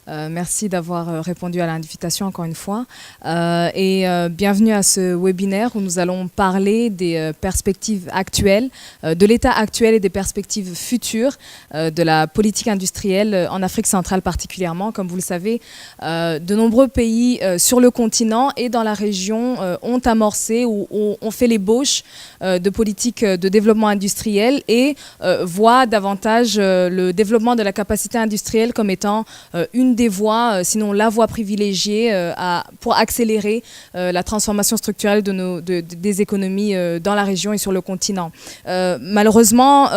Merci d'avoir répondu à l'invitation encore une fois. Bienvenue à ce webinaire où nous allons parler des perspectives actuelles, de l'état actuel et des perspectives futures de la politique industrielle en Afrique centrale particulièrement. Comme vous le savez, de nombreux pays sur le continent et dans la région ont amorcé ou ont fait l'ébauche de politiques de développement industriel et voient davantage le développement de la capacité industrielle comme étant une des voies, sinon la voie privilégiée pour accélérer la transformation structurelle des économies dans la région et sur le continent. Malheureusement,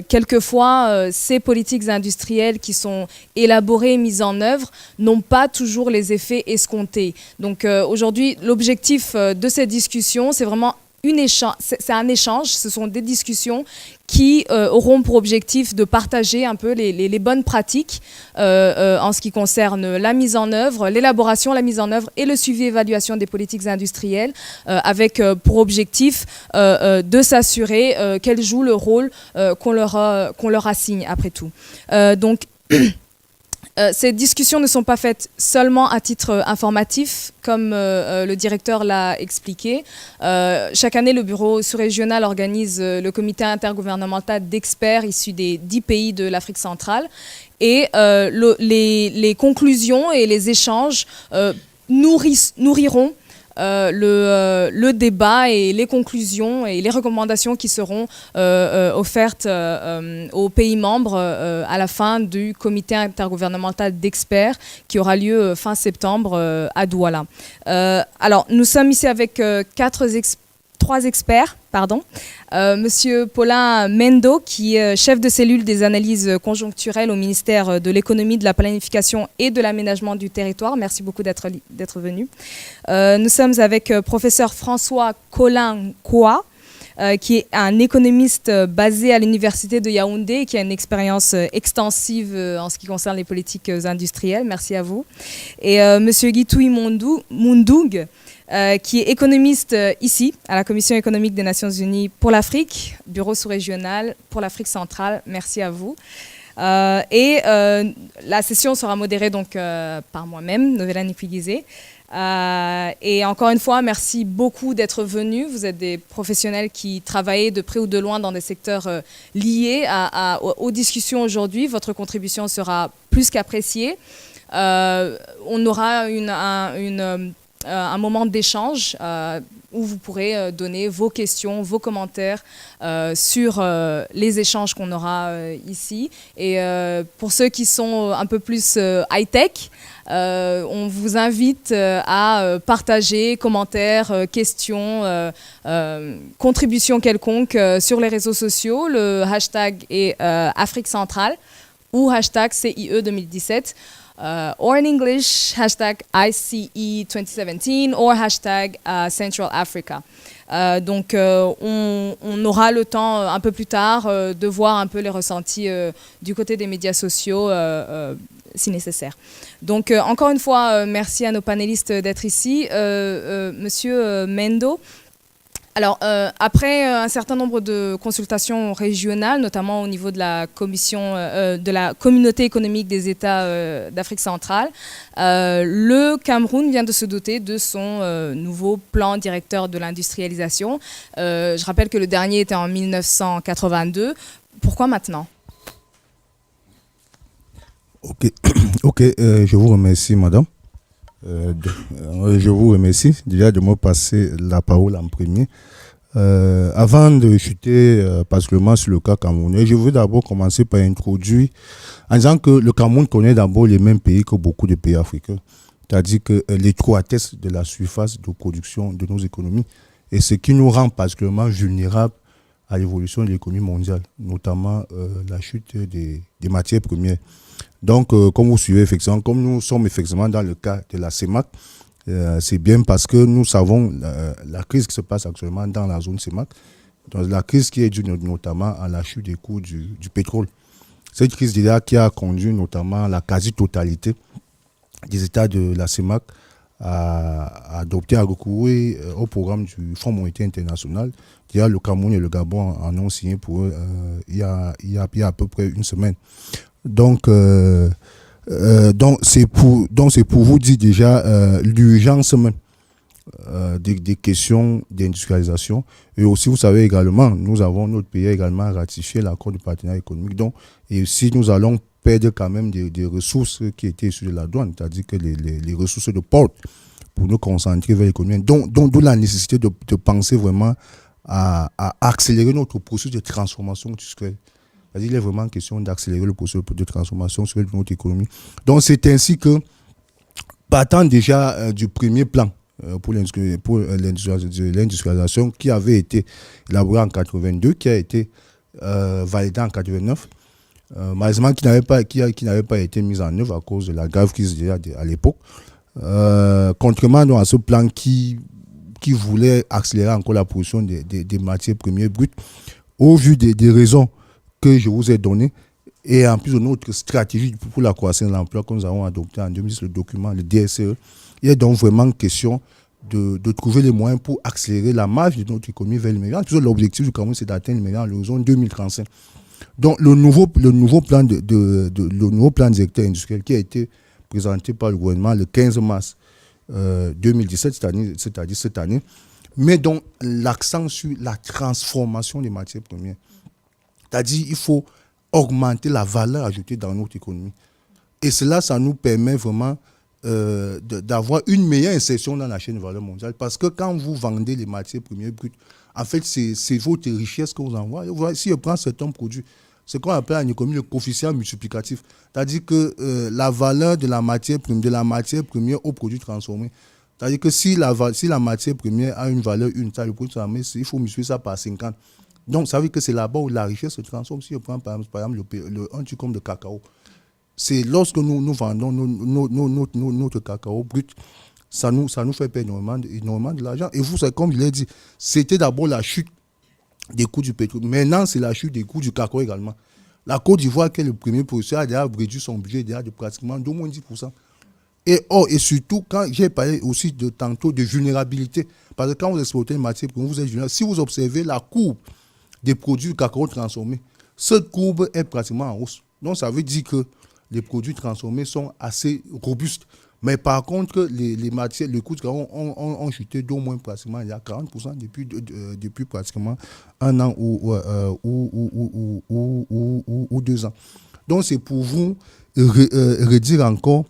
quelquefois, ces politiques industrielles qui sont élaborées et mises en œuvre n'ont pas toujours les effets escomptés. Donc aujourd'hui, l'objectif de cette discussion, c'est vraiment c'est un échange, ce sont des discussions qui auront pour objectif de partager un peu les bonnes pratiques en ce qui concerne la mise en œuvre, l'élaboration, la mise en œuvre et le suivi et évaluation des politiques industrielles avec pour objectif de s'assurer qu'elles jouent le rôle qu'on leur assigne après tout. Ces discussions ne sont pas faites seulement à titre informatif, comme le directeur l'a expliqué. Chaque année, le bureau sous-régional organise le comité intergouvernemental d'experts issus des 10 pays de l'Afrique centrale. Et les conclusions et les échanges nourriront le débat et les conclusions et les recommandations qui seront offertes aux pays membres à la fin du comité intergouvernemental d'experts qui aura lieu fin septembre à Douala. Alors, nous sommes ici avec trois experts. Monsieur Paulin Mendo, qui est chef de cellule des analyses conjoncturelles au ministère de l'économie, de la planification et de l'aménagement du territoire. Merci beaucoup d'être venu. Nous sommes avec professeur François Colin Koua, qui est un économiste basé à l'université de Yaoundé et qui a une expérience extensive en ce qui concerne les politiques industrielles. Merci à vous. Et monsieur Guitoui Mundoug, qui est économiste ici, à la Commission économique des Nations Unies pour l'Afrique, bureau sous-régional pour l'Afrique centrale. Merci à vous. La session sera modérée donc par moi-même, Novella Nipigizé. Et encore une fois, merci beaucoup d'être venus. Vous êtes des professionnels qui travaillent de près ou de loin dans des secteurs liés aux discussions aujourd'hui. Votre contribution sera plus qu'appréciée. On aura un moment d'échange où vous pourrez donner vos questions, vos commentaires sur les échanges qu'on aura ici. Et pour ceux qui sont un peu plus high-tech, on vous invite à partager commentaires, questions, contributions quelconques sur les réseaux sociaux. Le hashtag est Afrique centrale ou hashtag CIE 2017. Or in English, hashtag ICE 2017 or hashtag Central Africa. On aura le temps un peu plus tard de voir un peu les ressentis du côté des médias sociaux si nécessaire. Donc encore une fois, merci à nos panélistes d'être ici. Monsieur Mendo, alors, après un certain nombre de consultations régionales, notamment au niveau de la de la communauté économique des États d'Afrique centrale, le Cameroun vient de se doter de son nouveau plan directeur de l'industrialisation. Je rappelle que le dernier était en 1982. Pourquoi maintenant ? Ok, je vous remercie, madame. Je vous remercie déjà de me passer la parole en premier. Avant de chuter particulièrement sur le cas camerounais, je veux d'abord commencer par introduire en disant que le Cameroun connaît d'abord les mêmes pays que beaucoup de pays africains, c'est-à-dire que l'étroitesse de la surface de production de nos économies est ce qui nous rend particulièrement vulnérables à l'évolution de l'économie mondiale, notamment la chute des matières premières. Donc, comme vous suivez, effectivement, comme nous sommes effectivement dans le cas de la CEMAC, c'est bien parce que nous savons la crise qui se passe actuellement dans la zone CEMAC, donc la crise qui est due notamment à la chute des coûts du pétrole. Cette crise déjà qui a conduit notamment la quasi-totalité des États de la CEMAC à adopter, à recourir au programme du Fonds monétaire international. Déjà, le Cameroun et le Gabon en ont signé pour eux il y a à peu près une semaine. Donc, Donc c'est pour vous dire déjà l'urgence même des questions d'industrialisation. Et aussi, vous savez également, notre pays a également ratifié l'accord de partenariat économique. Donc, et aussi, nous allons perdre quand même des ressources qui étaient issues de la douane, c'est-à-dire que les ressources de port pour nous concentrer vers l'économie. Donc, d'où la nécessité de penser vraiment à accélérer notre processus de transformation industrielle. C'est-à-dire qu'il est vraiment question d'accélérer le processus de transformation sur notre économie. Donc, c'est ainsi que, partant déjà du premier plan pour l'industrialisation qui avait été élaboré en 82, qui a été validé en 89, malheureusement qui n'avait pas été mise en œuvre à cause de la grave crise à l'époque. Contrairement donc, à ce plan qui voulait accélérer encore la production des matières premières brutes, au vu des raisons que je vous ai données, et en plus de notre stratégie pour la croissance de l'emploi que nous avons adopté en 2010, le document, le DSE, il est donc vraiment question de trouver les moyens pour accélérer la marche de notre économie vers l'émergence. L'objectif du Cameroun, c'est d'atteindre l'émergence à l'horizon 2035. Donc, le nouveau plan directeur industriel qui a été présenté par le gouvernement le 15 mars 2017, c'est-à-dire cette année, met donc l'accent sur la transformation des matières premières. C'est-à-dire qu'il faut augmenter la valeur ajoutée dans notre économie. Et cela, ça nous permet vraiment d'avoir une meilleure insertion dans la chaîne de valeur mondiale. Parce que quand vous vendez les matières premières brutes, en fait, c'est votre richesse que vous envoyez. Si je prends certains produits, c'est ce qu'on appelle en économie le coefficient multiplicatif. C'est-à-dire que la valeur de la matière première au produit transformé. C'est-à-dire que si la matière première a une valeur unitaire, le produit transformé, il faut multiplier ça par 50. Donc, ça veut dire que c'est là-bas où la richesse se transforme. Si je prends par exemple un tube de cacao, c'est lorsque nous vendons notre cacao brut, ça nous fait perdre énormément de l'argent. Et vous, comme je l'ai dit, c'était d'abord la chute des coûts du pétrole. Maintenant, c'est la chute des coûts du cacao également. La Côte d'Ivoire, qui est le premier producteur, a déjà réduit son budget de pratiquement d'au moins 10%. Et surtout, quand j'ai parlé aussi tantôt de vulnérabilité, parce que quand vous exportez une matière première, vous êtes vulnérable. Si vous observez la courbe des produits du cacao transformés, cette courbe est pratiquement en hausse. Donc, ça veut dire que les produits transformés sont assez robustes. Mais par contre, les matières, le coût du cacao ont chuté d'au moins pratiquement il y a 40% depuis pratiquement un an ou 2 ans. Donc, c'est pour vous redire encore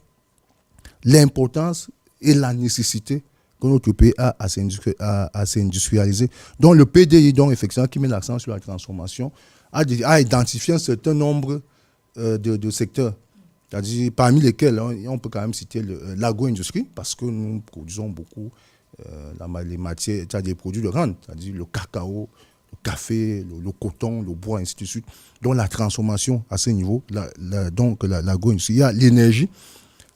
l'importance et la nécessité que notre pays a à s'industrialiser. Donc, le PDI, donc, effectivement, qui met l'accent sur la transformation, a identifié un certain nombre de secteurs. C'est-à-dire, parmi lesquels on peut quand même citer l'agro-industrie, parce que nous produisons beaucoup les matières, c'est-à-dire des produits de rente, c'est-à-dire le cacao, le café, le coton, le bois, ainsi de suite. Donc, la transformation à ce niveau, donc l'agro-industrie. Il y a l'énergie,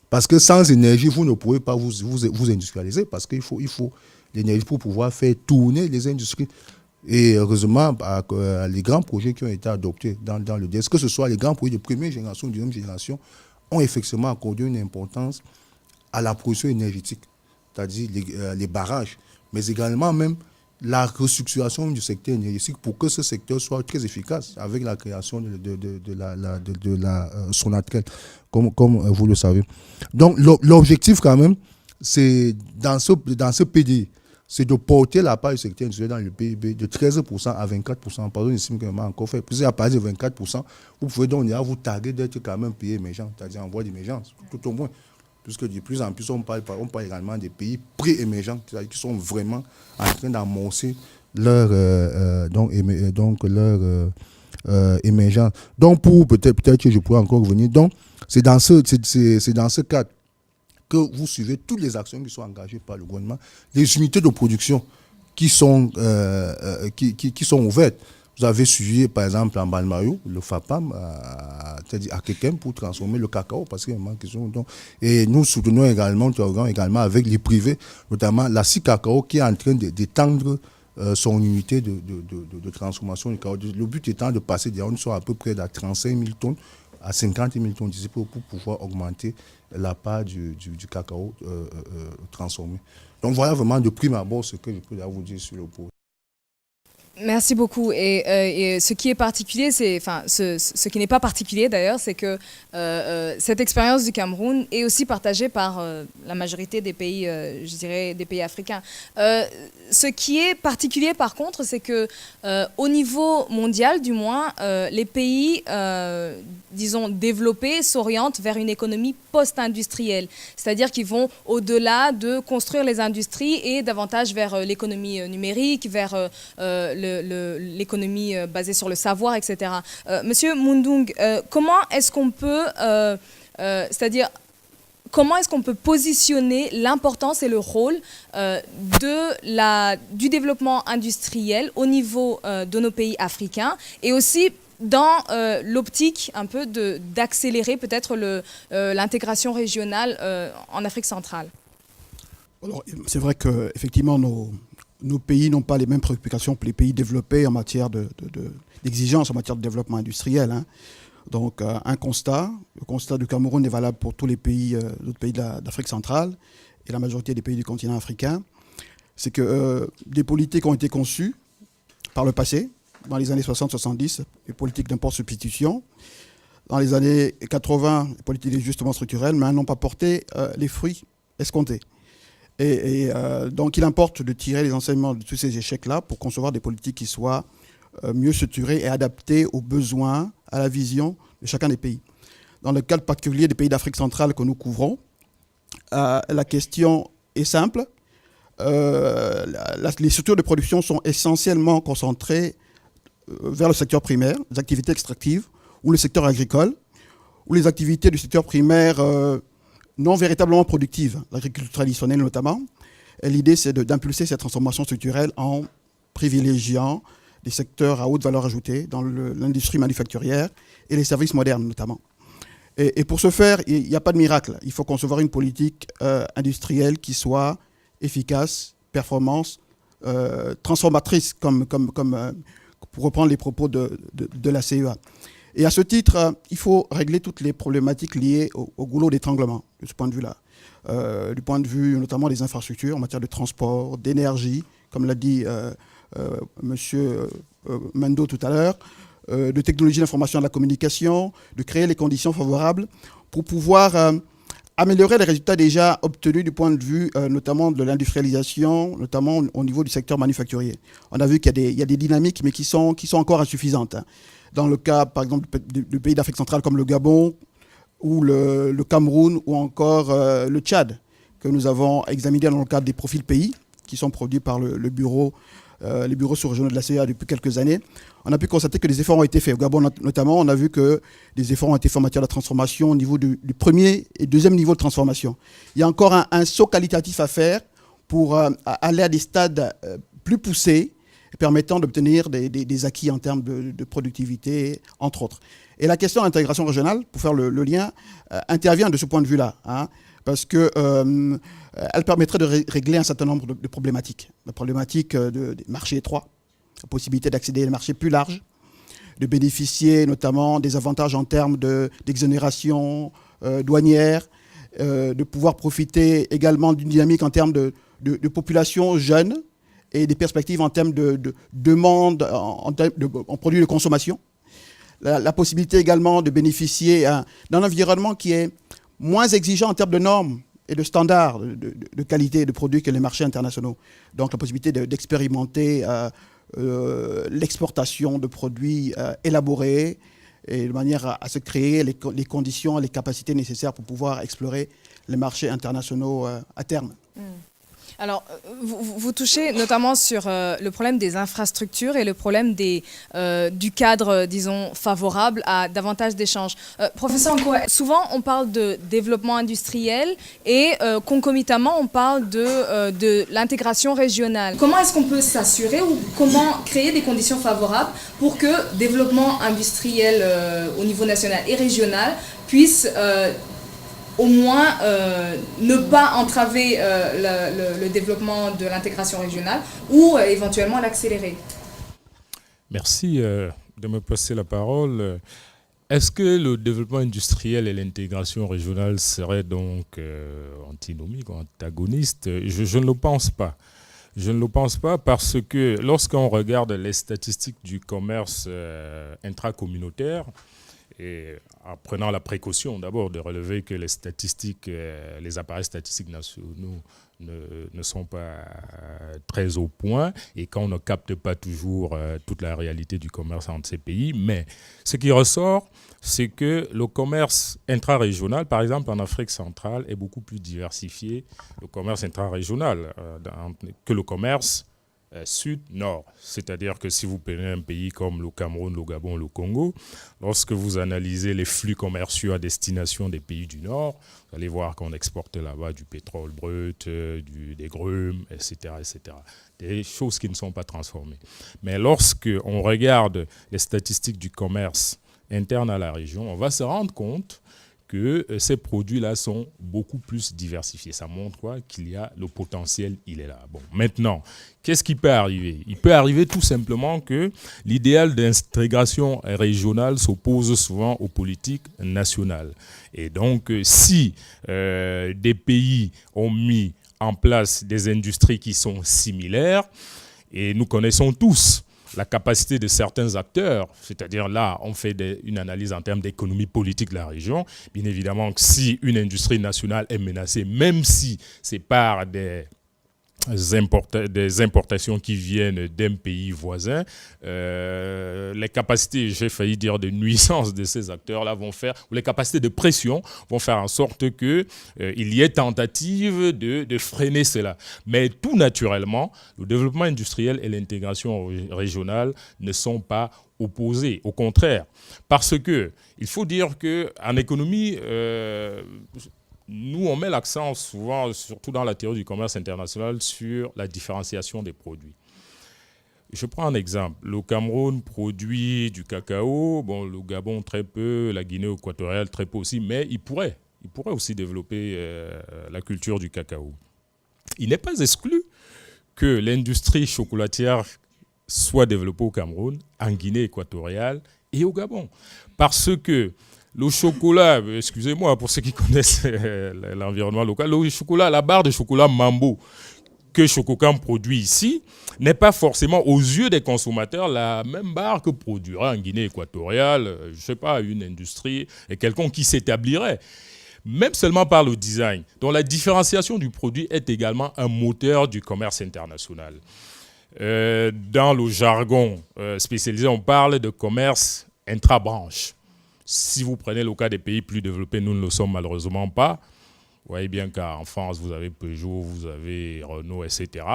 parce que sans énergie, vous ne pouvez pas vous industrialiser, parce qu'il faut l'énergie pour pouvoir faire tourner les industries. Et heureusement, les grands projets qui ont été adoptés dans le DS, que ce soit les grands projets de première génération ou de deuxième génération, ont effectivement accordé une importance à la production énergétique, c'est-à-dire les barrages, mais également même la restructuration du secteur énergétique pour que ce secteur soit très efficace avec la création de la Sonatrach, comme vous le savez. Donc l'objectif quand même, c'est dans ce PDI, c'est de porter la part du secteur industriel dans le PIB de 13% à 24%. Pardon, j'estime qu'on a encore fait. Puis à partir de 24%, vous pouvez donc vous taguer d'être quand même un pays émergent, c'est-à-dire en voie d'émergence, tout au moins. Puisque de plus en plus, on parle également des pays pré-émergents, c'est-à-dire qui sont vraiment en train d'amorcer leur émergence. Donc, peut-être que je pourrais encore revenir. Donc, c'est dans ce cadre que vous suivez toutes les actions qui sont engagées par le gouvernement, les unités de production qui sont ouvertes. Vous avez suivi, par exemple, en Balmayo, le FAPAM, c'est-à-dire à Kekem, pour transformer le cacao, parce qu'il y a une question. Et nous soutenons également avec les privés, notamment la Cacao, qui est en train d'étendre son unité de transformation du cacao. Le but étant de passer on soit à peu près à 35 000 tonnes à 50 000 tonnes d'ici pour pouvoir augmenter la part du cacao transformé. Donc voilà vraiment de prime abord ce que je peux vous dire sur le projet. Merci beaucoup. Et ce qui est particulier, ce qui n'est pas particulier d'ailleurs, c'est que cette expérience du Cameroun est aussi partagée par la majorité des pays, je dirais, des pays africains. Ce qui est particulier par contre, c'est que au niveau mondial, du moins, les pays, disons, développés s'orientent vers une économie post-industrielle. C'est-à-dire qu'ils vont au-delà de construire les industries et davantage vers l'économie numérique, vers l'économie basée sur le savoir, etc. Monsieur Mundung, comment est-ce qu'on peut, c'est-à-dire, comment est-ce qu'on peut positionner l'importance et le rôle du développement industriel au niveau de nos pays africains et aussi dans l'optique un peu d'accélérer peut-être l'intégration régionale en Afrique centrale? Alors, c'est vrai qu'effectivement, nos pays n'ont pas les mêmes préoccupations que les pays développés en matière d'exigence en matière de développement industriel. Hein. Donc, le constat du Cameroun est valable pour tous les pays, d'autres pays d'Afrique centrale et la majorité des pays du continent africain. C'est que des politiques ont été conçues par le passé, dans les années 60-70, les politiques d'import-substitution. Dans les années 80, les politiques d'ajustement structurel, mais elles n'ont pas porté les fruits escomptés. Donc, il importe de tirer les enseignements de tous ces échecs-là pour concevoir des politiques qui soient mieux structurées et adaptées aux besoins, à la vision de chacun des pays. Dans le cadre particulier des pays d'Afrique centrale que nous couvrons, la question est simple. Les structures de production sont essentiellement concentrées vers le secteur primaire, les activités extractives, ou le secteur agricole, ou les activités du secteur primaire non véritablement productives, l'agriculture traditionnelle notamment. Et l'idée, c'est d'impulser cette transformation structurelle en privilégiant des secteurs à haute valeur ajoutée dans l'industrie manufacturière et les services modernes notamment. Et pour ce faire, il n'y a pas de miracle. Il faut concevoir une politique industrielle qui soit efficace, performance, transformatrice, comme pour reprendre les propos de la CEA. Et à ce titre, il faut régler toutes les problématiques liées au goulot d'étranglement, de ce point de vue-là. Du point de vue notamment des infrastructures en matière de transport, d'énergie, comme l'a dit monsieur Mendo tout à l'heure, de technologie d'information et de la communication, de créer les conditions favorables pour pouvoir améliorer les résultats déjà obtenus du point de vue notamment de l'industrialisation, notamment au niveau du secteur manufacturier. On a vu qu'il y a des dynamiques, mais qui sont encore insuffisantes. Hein. Dans le cas, par exemple, du pays d'Afrique centrale comme le Gabon, ou le Cameroun, ou encore le Tchad, que nous avons examiné dans le cadre des profils pays, qui sont produits par les bureaux sous-régionaux de la CEA depuis quelques années, on a pu constater que des efforts ont été faits. Au Gabon notamment, on a vu que des efforts ont été faits en matière de transformation au niveau du premier et deuxième niveau de transformation. Il y a encore un saut qualitatif à faire pour aller à des stades plus poussés, permettant d'obtenir des acquis en termes de productivité, entre autres. Et la question de l'intégration régionale, pour faire le lien, intervient de ce point de vue-là, hein, parce qu'elle permettrait de régler un certain nombre de problématiques. La problématique des marchés étroits, la possibilité d'accéder à des marchés plus larges, de bénéficier notamment des avantages en termes d'exonération douanière, de pouvoir profiter également d'une dynamique en termes de population jeune et des perspectives en termes de demande en produits de consommation. La possibilité également de bénéficier d'un environnement qui est moins exigeant en termes de normes et de standards de qualité de produits que les marchés internationaux. Donc la possibilité d'expérimenter l'exportation de produits élaborés et de manière à se créer les conditions, les capacités nécessaires pour pouvoir explorer les marchés internationaux à terme. Alors, vous touchez notamment sur le problème des infrastructures et le problème du cadre, disons, favorable à davantage d'échanges. Professeur Nkoa, souvent on parle de développement industriel et concomitamment on parle de l'intégration régionale. Comment est-ce qu'on peut s'assurer ou comment créer des conditions favorables pour que développement industriel au niveau national et régional puisse au moins ne pas entraver le développement de l'intégration régionale ou éventuellement l'accélérer? Merci de me passer la parole. Est-ce que le développement industriel et l'intégration régionale seraient donc antinomiques, antagonistes? Je ne le pense pas. Je ne le pense pas parce que lorsqu'on regarde les statistiques du commerce intracommunautaire, et en prenant la précaution d'abord de relever que les statistiques, les appareils statistiques nationaux ne sont pas très au point et qu'on ne capte pas toujours toute la réalité du commerce entre ces pays. Mais ce qui ressort, c'est que le commerce intra-régional, par exemple en Afrique centrale, est beaucoup plus diversifié, le commerce intra-régional, que le commerce sud-nord. C'est-à-dire que si vous prenez un pays comme le Cameroun, le Gabon, le Congo, lorsque vous analysez les flux commerciaux à destination des pays du nord, vous allez voir qu'on exporte là-bas du pétrole brut, des grumes, etc., etc. Des choses qui ne sont pas transformées. Mais lorsque on regarde les statistiques du commerce interne à la région, on va se rendre compte que ces produits-là sont beaucoup plus diversifiés. Ça montre quoi? Qu'il y a le potentiel, il est là. Bon, maintenant, qu'est-ce qui peut arriver? Il peut arriver tout simplement que l'idéal d'intégration régionale s'oppose souvent aux politiques nationales. Et donc, si des pays ont mis en place des industries qui sont similaires, et nous connaissons tous la capacité de certains acteurs, c'est-à-dire là, on fait une analyse en termes d'économie politique de la région. Bien évidemment que si une industrie nationale est menacée, même si c'est par des importations qui viennent d'un pays voisin, les capacités, j'ai failli dire de nuisance de ces acteurs-là vont faire, ou les capacités de pression vont faire en sorte qu'il y ait tentative de freiner cela. Mais tout naturellement, le développement industriel et l'intégration régionale ne sont pas opposés. Au contraire, parce que il faut dire qu'en économie, nous, on met l'accent souvent, surtout dans la théorie du commerce international, sur la différenciation des produits. Je prends un exemple. Le Cameroun produit du cacao, bon, le Gabon très peu, la Guinée équatoriale très peu aussi, mais il pourrait aussi développer la culture du cacao. Il n'est pas exclu que l'industrie chocolatière soit développée au Cameroun, en Guinée équatoriale et au Gabon. Parce que le chocolat, excusez-moi pour ceux qui connaissent l'environnement local, le chocolat, la barre de chocolat Mambo que Chococam produit ici n'est pas forcément aux yeux des consommateurs la même barre que produira en Guinée équatoriale, je ne sais pas, une industrie et quelqu'un qui s'établirait. Même seulement par le design. Donc la différenciation du produit est également un moteur du commerce international. Dans le jargon spécialisé, on parle de commerce intra-branche. Si vous prenez le cas des pays plus développés, nous ne le sommes malheureusement pas. Vous voyez bien qu'en France, vous avez Peugeot, vous avez Renault, etc.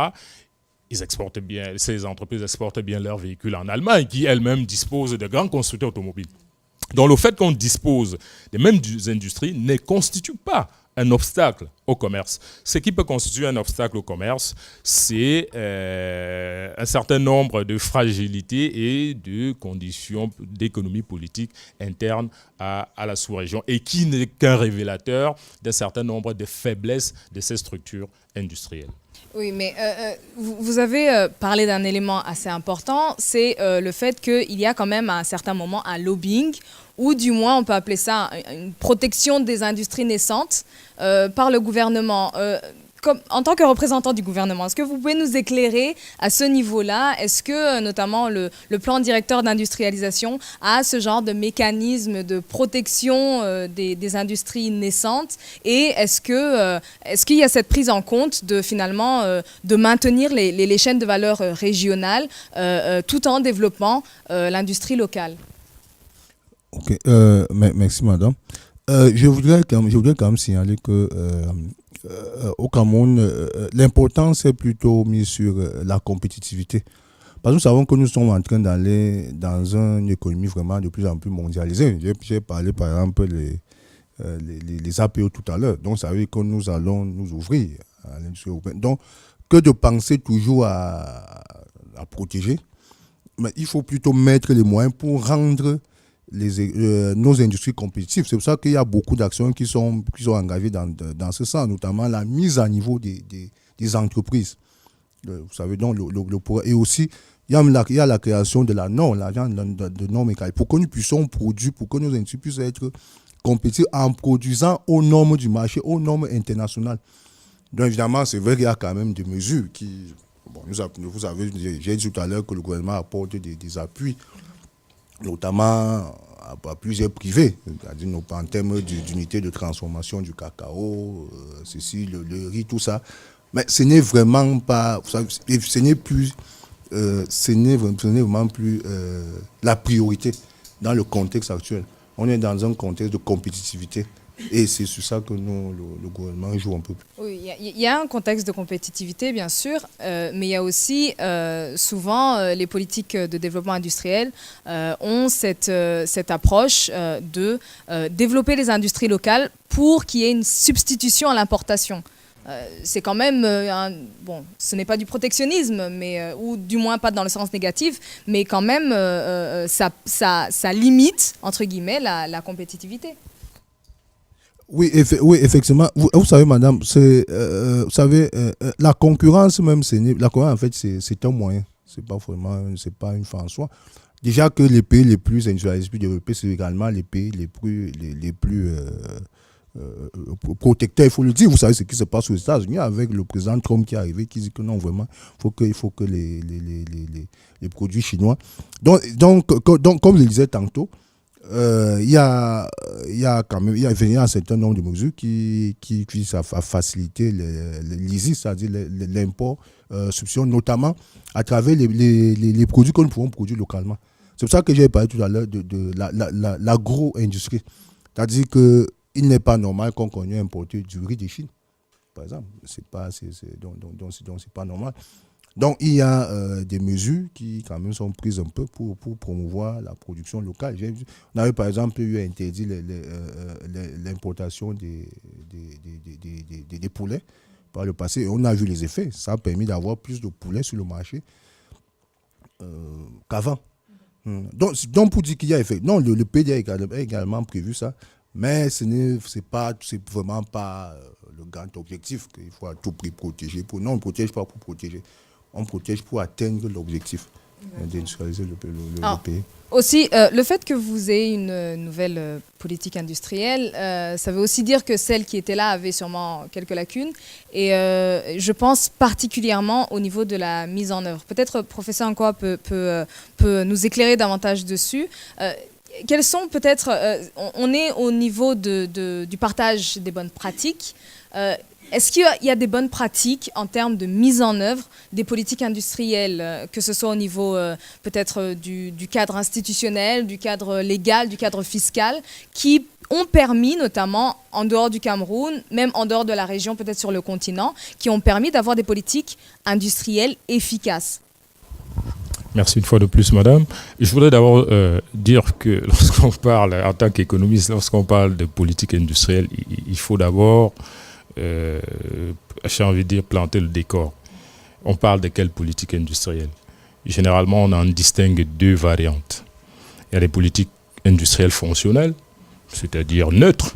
Ils exportent bien, ces entreprises exportent bien leurs véhicules en Allemagne, qui elle-même dispose de grands constructeurs automobiles. Donc le fait qu'on dispose des mêmes industries ne constitue pas un obstacle au commerce. Ce qui peut constituer un obstacle au commerce, c'est un certain nombre de fragilités et de conditions d'économie politique interne à la sous-région et qui n'est qu'un révélateur d'un certain nombre de faiblesses de ces structures industrielles. Oui, mais vous avez parlé d'un élément assez important, c'est le fait qu'il y a quand même à un certain moment un lobbying, ou du moins on peut appeler ça une protection des industries naissantes par le gouvernement. En tant que représentant du gouvernement, est-ce que vous pouvez nous éclairer à ce niveau-là? Est-ce que notamment le plan directeur d'industrialisation a ce genre de mécanisme de protection des industries naissantes? Et est-ce qu'il y a cette prise en compte de finalement de maintenir les chaînes de valeur régionales tout en développant l'industrie locale? Ok, merci madame. Je voudrais quand même signaler que au Cameroun, l'importance est plutôt mise sur la compétitivité. Parce que nous savons que nous sommes en train d'aller dans une économie vraiment de plus en plus mondialisée. J'ai parlé par exemple les APO tout à l'heure. Donc ça veut dire que nous allons nous ouvrir à l'industrie européenne. Donc que de penser toujours à protéger, mais il faut plutôt mettre les moyens pour rendre nos industries compétitives. C'est pour ça qu'il y a beaucoup d'actions qui sont engagées dans ce sens, notamment la mise à niveau des entreprises. Vous savez, donc, et aussi, il y a la création de la norme, de normes éclairées, pour que nous puissions produire, pour que nos industries puissent être compétitives en produisant aux normes du marché, aux normes internationales. Donc, évidemment, c'est vrai qu'il y a quand même des mesures Bon, vous avez, j'ai dit tout à l'heure que le gouvernement apporte des appuis, notamment à plusieurs privés, c'est-à-dire en termes d'unités de transformation du cacao, ceci, le riz, tout ça. Mais ce n'est vraiment pas, ce n'est vraiment plus la priorité dans le contexte actuel. On est dans un contexte de compétitivité. Et c'est sur ça que le gouvernement joue un peu plus. Oui, il y a un contexte de compétitivité, bien sûr, mais il y a aussi souvent les politiques de développement industriel ont cette approche de développer les industries locales pour qu'il y ait une substitution à l'importation. C'est quand même, bon, ce n'est pas du protectionnisme, mais, ou du moins pas dans le sens négatif, mais quand même, ça limite, entre guillemets, la compétitivité. Oui, effectivement. Vous savez, madame, vous savez, la concurrence même, la concurrence, en fait, c'est un moyen. C'est pas une fin en soi. Déjà que les pays les plus industrialisés, les plus développés, c'est également les pays les plus protecteurs, il faut le dire. Vous savez ce qui se passe aux États-Unis avec le président Trump qui est arrivé, qui dit que non, vraiment, il faut que les produits chinois. Donc, comme je le disais tantôt, il y a un certain nombre de mesures qui visent à faciliter l'ISI, c'est-à-dire l'import subvention, notamment à travers les produits que nous pouvons produire localement. C'est pour ça que j'ai parlé tout à l'heure de l'agro-industrie. C'est-à-dire qu'il n'est pas normal qu'on continue à importer du riz de Chine, par exemple. Donc c'est pas normal. Donc, il y a des mesures qui, quand même, sont prises un peu pour promouvoir la production locale. On avait, par exemple, interdit l'importation des poulets par le passé. Et on a vu les effets. Ça a permis d'avoir plus de poulets sur le marché qu'avant. Donc, pour dire qu'il y a effet. Non, le PD a également prévu ça. Mais c'est vraiment pas le grand objectif qu'il faut à tout prix protéger. Non, on ne protège pas pour protéger. On protège pour atteindre l'objectif d'industrialiser le pays. Aussi, le fait que vous ayez une nouvelle politique industrielle, ça veut aussi dire que celle qui était là avait sûrement quelques lacunes. Et je pense particulièrement au niveau de la mise en œuvre. Peut-être professeur Ankoa peut nous éclairer davantage dessus. Quels sont peut-être... on est au niveau du partage des bonnes pratiques. Est-ce qu'il y a des bonnes pratiques en termes de mise en œuvre des politiques industrielles, que ce soit au niveau peut-être du cadre institutionnel, du cadre légal, du cadre fiscal, qui ont permis, notamment en dehors du Cameroun, même en dehors de la région, peut-être sur le continent, qui ont permis d'avoir des politiques industrielles efficaces? Merci une fois de plus, madame. Je voudrais d'abord dire que lorsqu'on parle, en tant qu'économiste, lorsqu'on parle de politique industrielle, il faut d'abord... j'ai envie de dire planter le décor. On parle de quelle politique industrielle? Généralement, on en distingue deux variantes. Il y a les politiques industrielles fonctionnelles, c'est-à-dire neutres.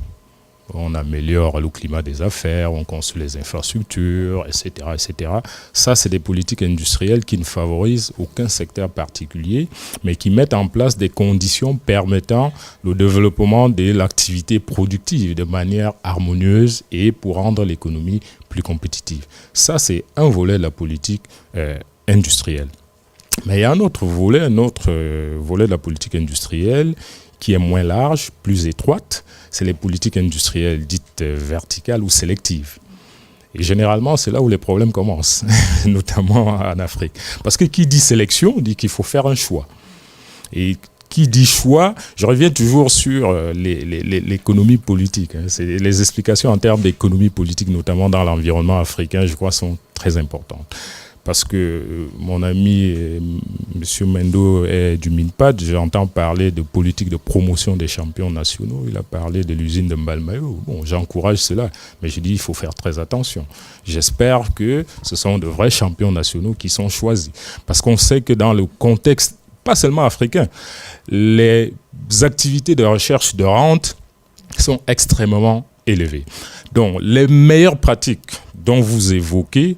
On améliore le climat des affaires, on construit les infrastructures, etc., etc. Ça, c'est des politiques industrielles qui ne favorisent aucun secteur particulier, mais qui mettent en place des conditions permettant le développement de l'activité productive de manière harmonieuse et pour rendre l'économie plus compétitive. Ça, c'est un volet de la politique industrielle. Mais il y a un autre volet de la politique industrielle qui est moins large, plus étroite, c'est les politiques industrielles dites verticales ou sélectives. Et généralement, c'est là où les problèmes commencent, notamment en Afrique. Parce que qui dit sélection dit qu'il faut faire un choix. Et qui dit choix, je reviens toujours sur l'économie politique. Les explications en termes d'économie politique, notamment dans l'environnement africain, je crois, sont très importantes. Parce que mon ami M. Mendo est du MINPAD, j'entends parler de politique de promotion des champions nationaux. Il a parlé de l'usine de Mbalmayo. Bon, j'encourage cela, mais je dis qu'il faut faire très attention. J'espère que ce sont de vrais champions nationaux qui sont choisis. Parce qu'on sait que dans le contexte, pas seulement africain, les activités de recherche de rente sont extrêmement élevées. Donc, les meilleures pratiques dont vous évoquez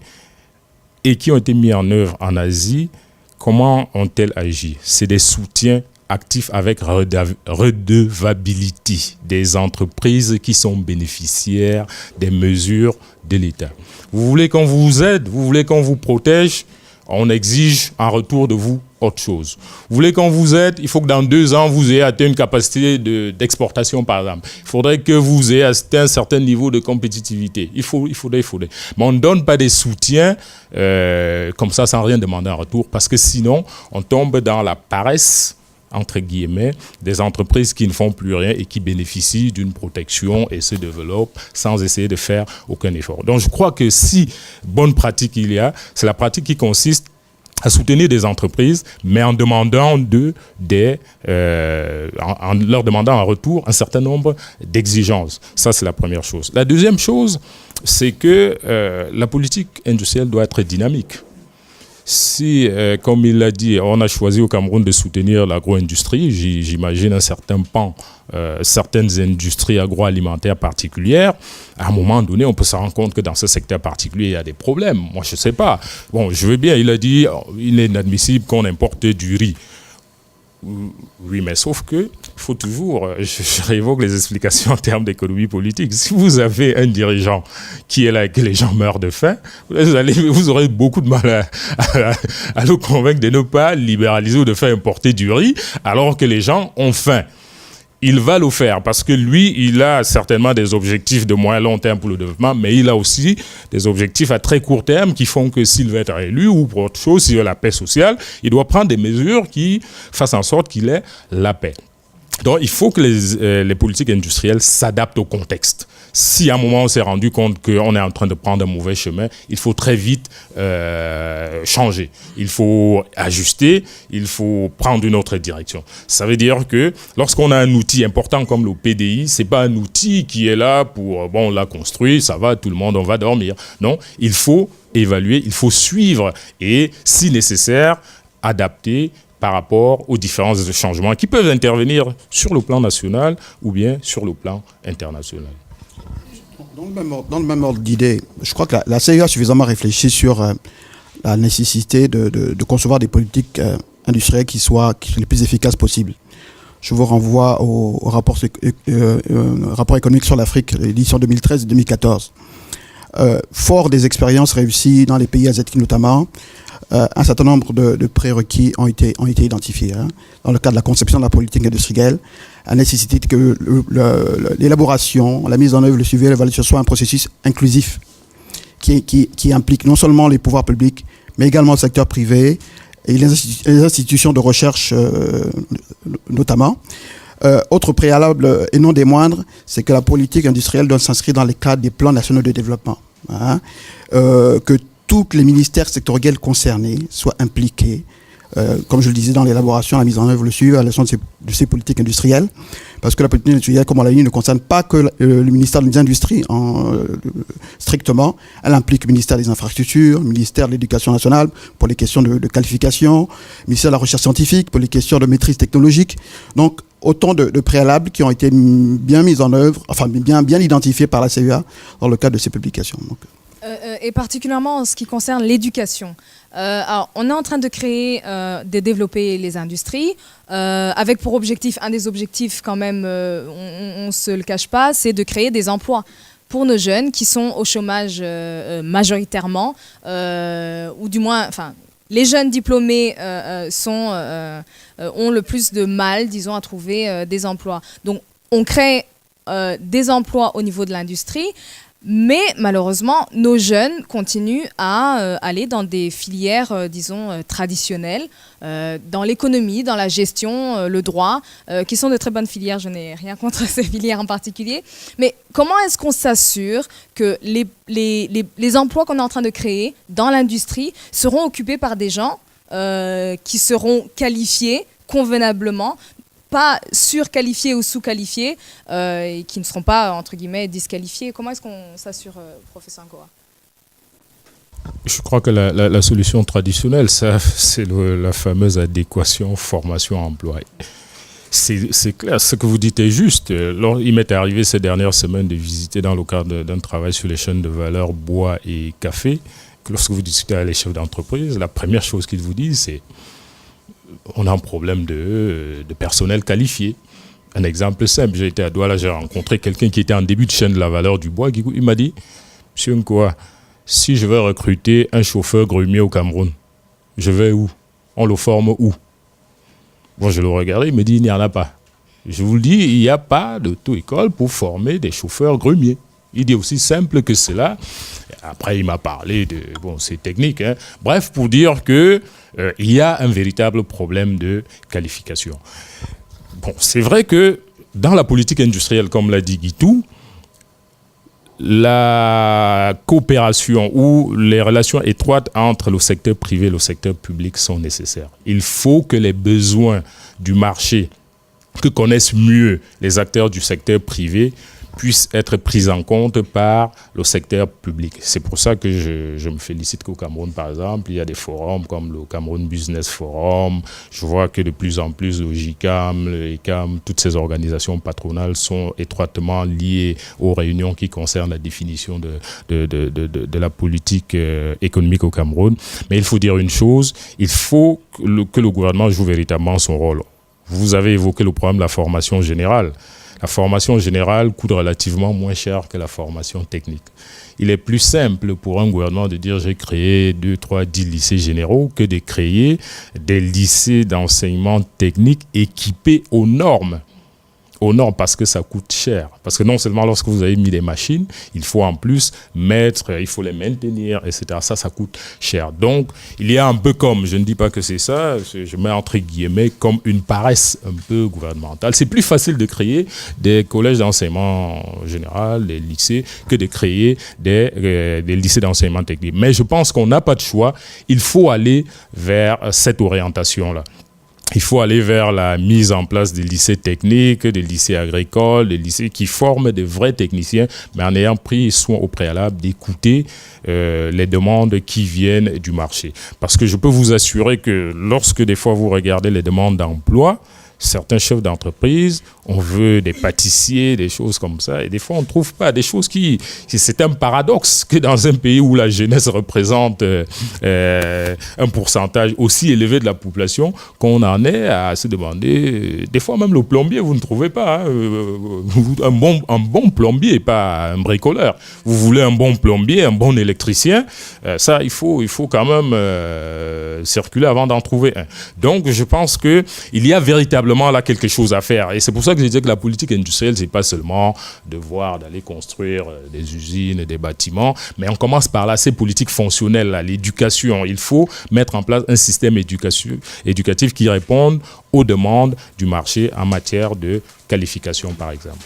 et qui ont été mis en œuvre en Asie, comment ont-elles agi? C'est des soutiens actifs avec redevabilité des entreprises qui sont bénéficiaires des mesures de l'État. Vous voulez qu'on vous aide, vous voulez qu'on vous protège, on exige en retour de vous autre chose. Vous voulez qu'on vous aide, il faut que dans 2 ans, vous ayez atteint une capacité d'exportation, par exemple. Il faudrait que vous ayez atteint un certain niveau de compétitivité. Il faudrait. Mais on ne donne pas des soutiens comme ça, sans rien demander en retour, parce que sinon, on tombe dans la paresse, entre guillemets, des entreprises qui ne font plus rien et qui bénéficient d'une protection et se développent sans essayer de faire aucun effort. Donc je crois que si bonne pratique il y a, c'est la pratique qui consiste à soutenir des entreprises, mais en demandant en leur demandant en retour un certain nombre d'exigences. Ça, c'est la première chose. La deuxième chose, c'est que la politique industrielle doit être dynamique. Si, comme il l'a dit, on a choisi au Cameroun de soutenir l'agro-industrie, j'imagine un certain pan, certaines industries agroalimentaires particulières, à un moment donné, on peut se rendre compte que dans ce secteur particulier, il y a des problèmes. Moi, je ne sais pas. Bon, je veux bien, il a dit, il est inadmissible qu'on importe du riz. Oui, mais sauf que il faut toujours, je réévoque les explications en termes d'économie politique. Si vous avez un dirigeant qui est là et que les gens meurent de faim, vous aurez beaucoup de mal à le convaincre de ne pas libéraliser ou de faire importer du riz alors que les gens ont faim. Il va le faire parce que lui, il a certainement des objectifs de moyen long terme pour le développement, mais il a aussi des objectifs à très court terme qui font que s'il veut être élu ou pour autre chose, s'il veut la paix sociale, il doit prendre des mesures qui fassent en sorte qu'il ait la paix. Donc, il faut que les politiques industrielles s'adaptent au contexte. Si à un moment on s'est rendu compte qu'on est en train de prendre un mauvais chemin, il faut très vite changer. Il faut ajuster, il faut prendre une autre direction. Ça veut dire que lorsqu'on a un outil important comme le PDI, c'est pas un outil qui est là pour, bon, on l'a construit, ça va, tout le monde, on va dormir. Non, il faut évaluer, il faut suivre et, si nécessaire, adapter par rapport aux différents changements qui peuvent intervenir sur le plan national ou bien sur le plan international. Dans le même ordre d'idée, je crois que la CEA a suffisamment réfléchi sur la nécessité de concevoir des politiques industrielles qui soient les plus efficaces possibles. Je vous renvoie au rapport économique sur l'Afrique, l'édition 2013-2014. Fort des expériences réussies dans les pays asiatiques notamment, un certain nombre de prérequis ont été identifiés. Dans le cadre de la conception de la politique industrielle, la nécessité que l'élaboration, la mise en œuvre, le suivi et l'évaluation soit un processus inclusif qui implique non seulement les pouvoirs publics, mais également le secteur privé et les institutions de recherche notamment. Autre préalable et non des moindres, c'est que la politique industrielle doit s'inscrire dans les cadres des plans nationaux de développement. Que tous les ministères sectoriels concernés soient impliqués, comme je le disais, dans l'élaboration, la mise en œuvre, le suivi, la leçon de ces politiques industrielles. Parce que la politique industrielle, comme on l'a dit, ne concerne pas que le ministère des Industries strictement. Elle implique le ministère des Infrastructures, le ministère de l'Éducation nationale pour les questions de qualification, le ministère de la Recherche scientifique pour les questions de maîtrise technologique. Donc, autant de préalables qui ont été bien mis en œuvre, enfin bien identifiés par la CEA dans le cadre de ces publications. Donc, et particulièrement en ce qui concerne l'éducation. Alors, on est en train de créer, de développer les industries, avec pour objectif, un des objectifs quand même, on ne se le cache pas, c'est de créer des emplois pour nos jeunes qui sont au chômage majoritairement, ou du moins, enfin, les jeunes diplômés ont le plus de mal, disons, à trouver des emplois. Donc, on crée des emplois au niveau de l'industrie, mais malheureusement, nos jeunes continuent à aller dans des filières, disons, traditionnelles, dans l'économie, dans la gestion, le droit, qui sont de très bonnes filières. Je n'ai rien contre ces filières en particulier. Mais comment est-ce qu'on s'assure que les emplois qu'on est en train de créer dans l'industrie seront occupés par des gens qui seront qualifiés convenablement, pas surqualifiés ou sous-qualifiés, et qui ne seront pas, entre guillemets, disqualifiés. Comment est-ce qu'on s'assure, professeur Ngoa? Je crois que la solution traditionnelle, c'est la fameuse adéquation formation-emploi. C'est clair, ce que vous dites est juste. Il m'est arrivé ces dernières semaines de visiter dans le cadre d'un travail sur les chaînes de valeur bois et café, que lorsque vous discutez avec les chefs d'entreprise, la première chose qu'ils vous disent, c'est on a un problème de personnel qualifié. Un exemple simple, j'ai été à Douala, j'ai rencontré quelqu'un qui était en début de chaîne de la valeur du bois, il m'a dit, monsieur Ngoa, si je veux recruter un chauffeur grumier au Cameroun, Je vais où? On le forme où? Bon, je le regardais, il me dit, il n'y en a pas. Je vous le dis, il n'y a pas d'auto-école pour former des chauffeurs grumiers. Il dit aussi simple que cela. Après, il m'a parlé de... Bon, c'est technique, hein. Bref, pour dire que il y a un véritable problème de qualification. Bon, c'est vrai que dans la politique industrielle, comme l'a dit Guitou, la coopération ou les relations étroites entre le secteur privé et le secteur public sont nécessaires. Il faut que les besoins du marché que connaissent mieux les acteurs du secteur privé puissent être pris en compte par le secteur public. C'est pour ça que je me félicite qu'au Cameroun, par exemple, il y a des forums comme le Cameroun Business Forum. Je vois que de plus en plus le JICAM, le ECAM, toutes ces organisations patronales sont étroitement liées aux réunions qui concernent la définition de la politique économique au Cameroun. Mais il faut dire une chose, il faut que le gouvernement joue véritablement son rôle. Vous avez évoqué le problème de la formation générale. La formation générale coûte relativement moins cher que la formation technique. Il est plus simple pour un gouvernement de dire j'ai créé 2, 3, 10 lycées généraux que de créer des lycées d'enseignement technique équipés aux normes. Aux normes parce que ça coûte cher. Parce que non seulement lorsque vous avez mis des machines, il faut en plus il faut les maintenir, etc. Ça coûte cher. Donc, il y a un peu comme, je ne dis pas que c'est ça, je mets entre guillemets, comme une paresse un peu gouvernementale. C'est plus facile de créer des collèges d'enseignement général, des lycées, que de créer des lycées d'enseignement technique. Mais je pense qu'on n'a pas de choix. Il faut aller vers cette orientation-là. Il faut aller vers la mise en place des lycées techniques, des lycées agricoles, des lycées qui forment de vrais techniciens, mais en ayant pris soin au préalable d'écouter les demandes qui viennent du marché. Parce que je peux vous assurer que lorsque des fois vous regardez les demandes d'emploi, certains chefs d'entreprise, on veut des pâtissiers, des choses comme ça, et des fois on ne trouve pas des choses c'est un paradoxe que dans un pays où la jeunesse représente un pourcentage aussi élevé de la population, qu'on en est à se demander, des fois même le plombier, vous ne trouvez pas, un bon plombier, pas un bricoleur. Vous voulez un bon plombier, un bon électricien, ça il faut quand même circuler avant d'en trouver un. Donc je pense qu'il y a véritablement là quelque chose à faire. Et c'est pour ça que je disais que la politique industrielle, c'est pas seulement d'aller construire des usines, des bâtiments, mais on commence par là, ces politiques fonctionnelles, là, l'éducation. Il faut mettre en place un système éducatif qui réponde aux demandes du marché en matière de qualification, par exemple.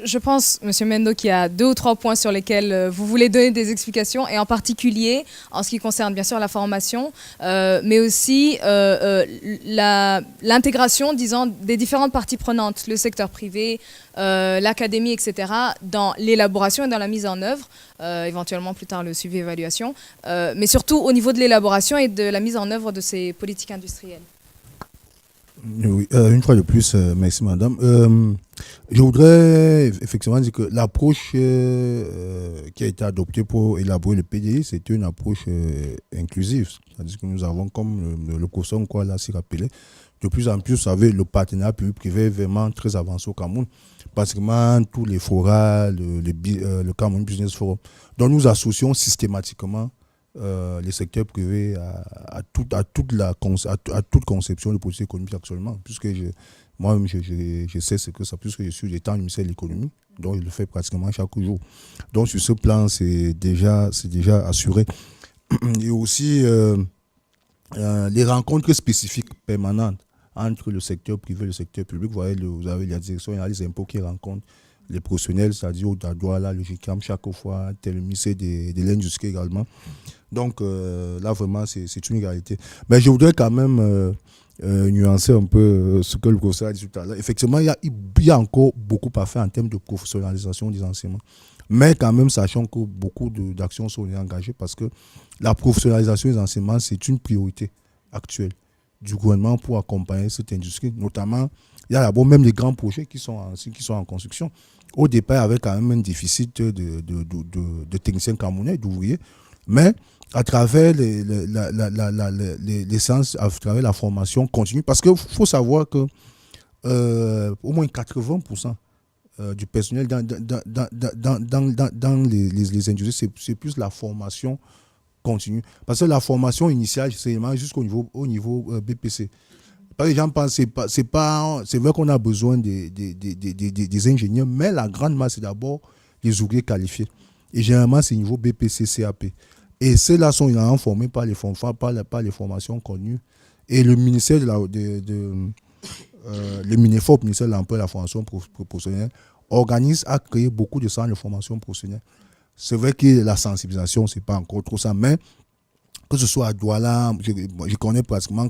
Je pense, M. Mendo, qu'il y a 2 ou 3 points sur lesquels vous voulez donner des explications, et en particulier en ce qui concerne bien sûr la formation, mais aussi l'intégration, disons, des différentes parties prenantes, le secteur privé, l'académie, etc., dans l'élaboration et dans la mise en œuvre, éventuellement plus tard le suivi évaluation, mais surtout au niveau de l'élaboration et de la mise en œuvre de ces politiques industrielles. Oui, une fois de plus, merci madame. Je voudrais effectivement dire que l'approche qui a été adoptée pour élaborer le PDI, c'est une approche inclusive. C'est-à-dire que nous avons, comme le COSOM l'a si rappelé, de plus en plus, vous savez, le partenariat public-privé est vraiment très avancé au Cameroun. Pratiquement tous les forats, le Cameroun Business Forum. Donc nous associons systématiquement les secteurs privés à toute conception de politique économique actuellement, puisque moi-même je sais ce que ça, puisque je suis l'état du ministère de l'économie, donc je le fais pratiquement chaque jour. Donc sur ce plan, c'est déjà assuré. Et aussi les rencontres spécifiques permanentes entre le secteur privé et le secteur public. Vous avez la direction et les impôts qui rencontrent les professionnels, c'est-à-dire au Dadouala, le GICAM, chaque fois, tel le ministère de l'Industrie également. Donc là, vraiment, c'est une réalité. Mais je voudrais quand même nuancer un peu ce que le professeur a dit tout à l'heure. Effectivement, il y a encore beaucoup à faire en termes de professionnalisation des enseignements. Mais quand même, sachant que beaucoup d'actions sont engagées parce que la professionnalisation des enseignements, c'est une priorité actuelle du gouvernement pour accompagner cette industrie. Notamment, il y a d'abord même les grands projets qui sont en construction. Au départ, avec quand même un déficit de techniciens camerounais, d'ouvriers. Mais à travers les séances, à travers la formation continue, parce qu'il faut savoir que au moins 80% du personnel dans les industries, c'est plus la formation continue. Parce que la formation initiale, c'est vraiment jusqu'au niveau BPC. Par exemple, c'est vrai qu'on a besoin des ingénieurs, mais la grande masse, c'est d'abord les ouvriers qualifiés. Et généralement, c'est niveau BPC, CAP. Et ceux-là sont énormément formés par les formations connues. Et le ministère le MINEFOP, ministère de l'Emploi et de la formation professionnelle, a créé beaucoup de centres de formation professionnelle. C'est vrai que la sensibilisation, ce n'est pas encore trop ça, mais que ce soit à Douala, je connais pratiquement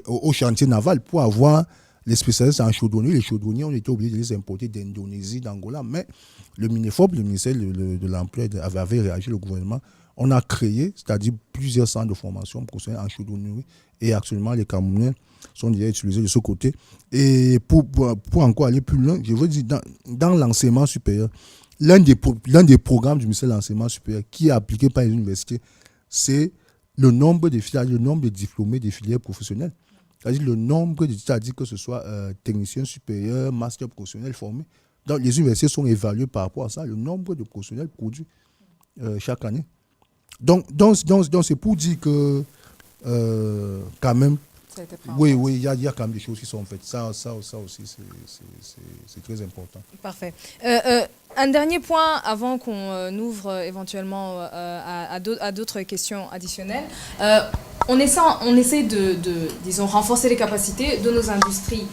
au chantier naval, pour avoir les spécialistes en chaudronnerie, les chaudronniers, on était obligé de les importer d'Indonésie, d'Angola, mais le MINEFOP, le ministère de l'Emploi, avait réagi, le gouvernement, on a créé, c'est-à-dire plusieurs centres de formation professionnelle en chaudronnerie, et actuellement les Camerounais sont déjà utilisés de ce côté. Et pour encore aller plus loin, je veux dire, dans l'enseignement supérieur, l'un des programmes du ministère de l'enseignement supérieur qui est appliqué par les universités, c'est le nombre de diplômés des filières professionnelles. C'est-à-dire que ce soit technicien supérieur, master professionnel formé. Donc les universités sont évaluées par rapport à ça, le nombre de professionnels produits chaque année. Donc c'est pour dire que quand même, oui, il y a quand même des choses qui sont faites. Ça aussi, c'est très important. Parfait. Un dernier point avant qu'on ouvre éventuellement à d'autres questions additionnelles. On essaie de, disons, renforcer les capacités de nos industries.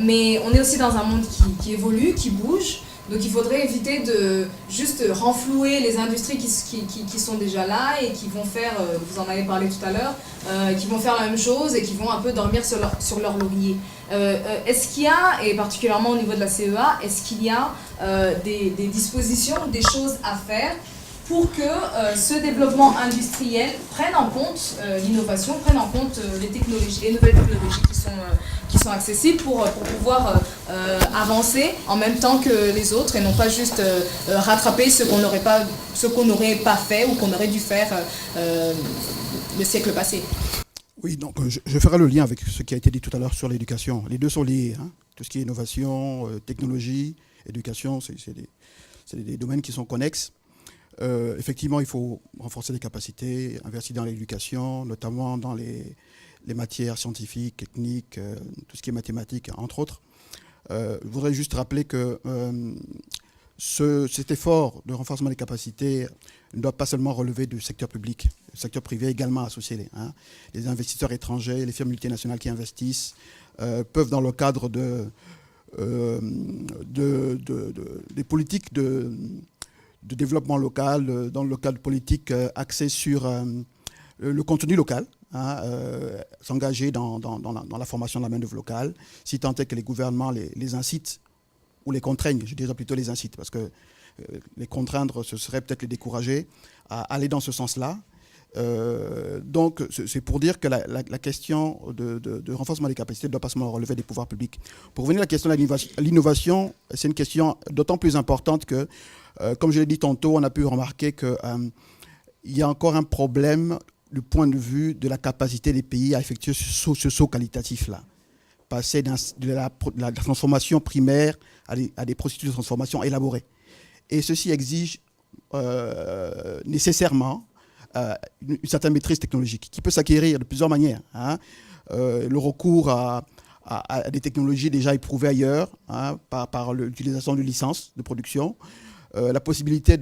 Mais on est aussi dans un monde qui évolue, qui bouge. Donc il faudrait éviter de juste renflouer les industries qui sont déjà là et qui vont faire, vous en avez parlé tout à l'heure, qui vont faire la même chose et qui vont un peu dormir sur leur laurier. Est-ce qu'il y a, et particulièrement au niveau de la CEA, est-ce qu'il y a des dispositions, des choses à faire pour que ce développement industriel prenne en compte l'innovation, prenne en compte les nouvelles technologies qui sont accessibles pour pouvoir avancer en même temps que les autres et non pas juste rattraper ce qu'on n'aurait pas fait ou qu'on aurait dû faire le siècle passé. Oui, donc je ferai le lien avec ce qui a été dit tout à l'heure sur l'éducation. Les deux sont liés, hein. Tout ce qui est innovation, technologie, éducation, c'est des domaines qui sont connexes. Effectivement, il faut renforcer les capacités, investir dans l'éducation, notamment dans les matières scientifiques, techniques, tout ce qui est mathématiques, entre autres. Je voudrais juste rappeler que cet effort de renforcement des capacités ne doit pas seulement relever du secteur public. Le secteur privé est également associé. Hein. Les investisseurs étrangers, les firmes multinationales qui investissent peuvent, dans le cadre des politiques de développement local, dans le cadre politique axé sur le contenu local, hein, s'engager dans la formation de la main-d'œuvre locale, si tant est que les gouvernements les incitent ou les contraignent, je dirais plutôt les incitent, parce que les contraindre, ce serait peut-être les décourager à aller dans ce sens-là. Donc, c'est pour dire que la question de renforcement des capacités ne doit pas seulement relever des pouvoirs publics. Pour revenir à la question de l'innovation, c'est une question d'autant plus importante que, comme je l'ai dit tantôt, on a pu remarquer qu'il y a encore un problème du point de vue de la capacité des pays à effectuer ce saut qualitatif-là. Passer de la transformation primaire à des processus de transformation élaborés. Et ceci exige nécessairement une certaine maîtrise technologique qui peut s'acquérir de plusieurs manières. Hein. Le recours à des technologies déjà éprouvées ailleurs, hein, par l'utilisation de licences de production, la possibilité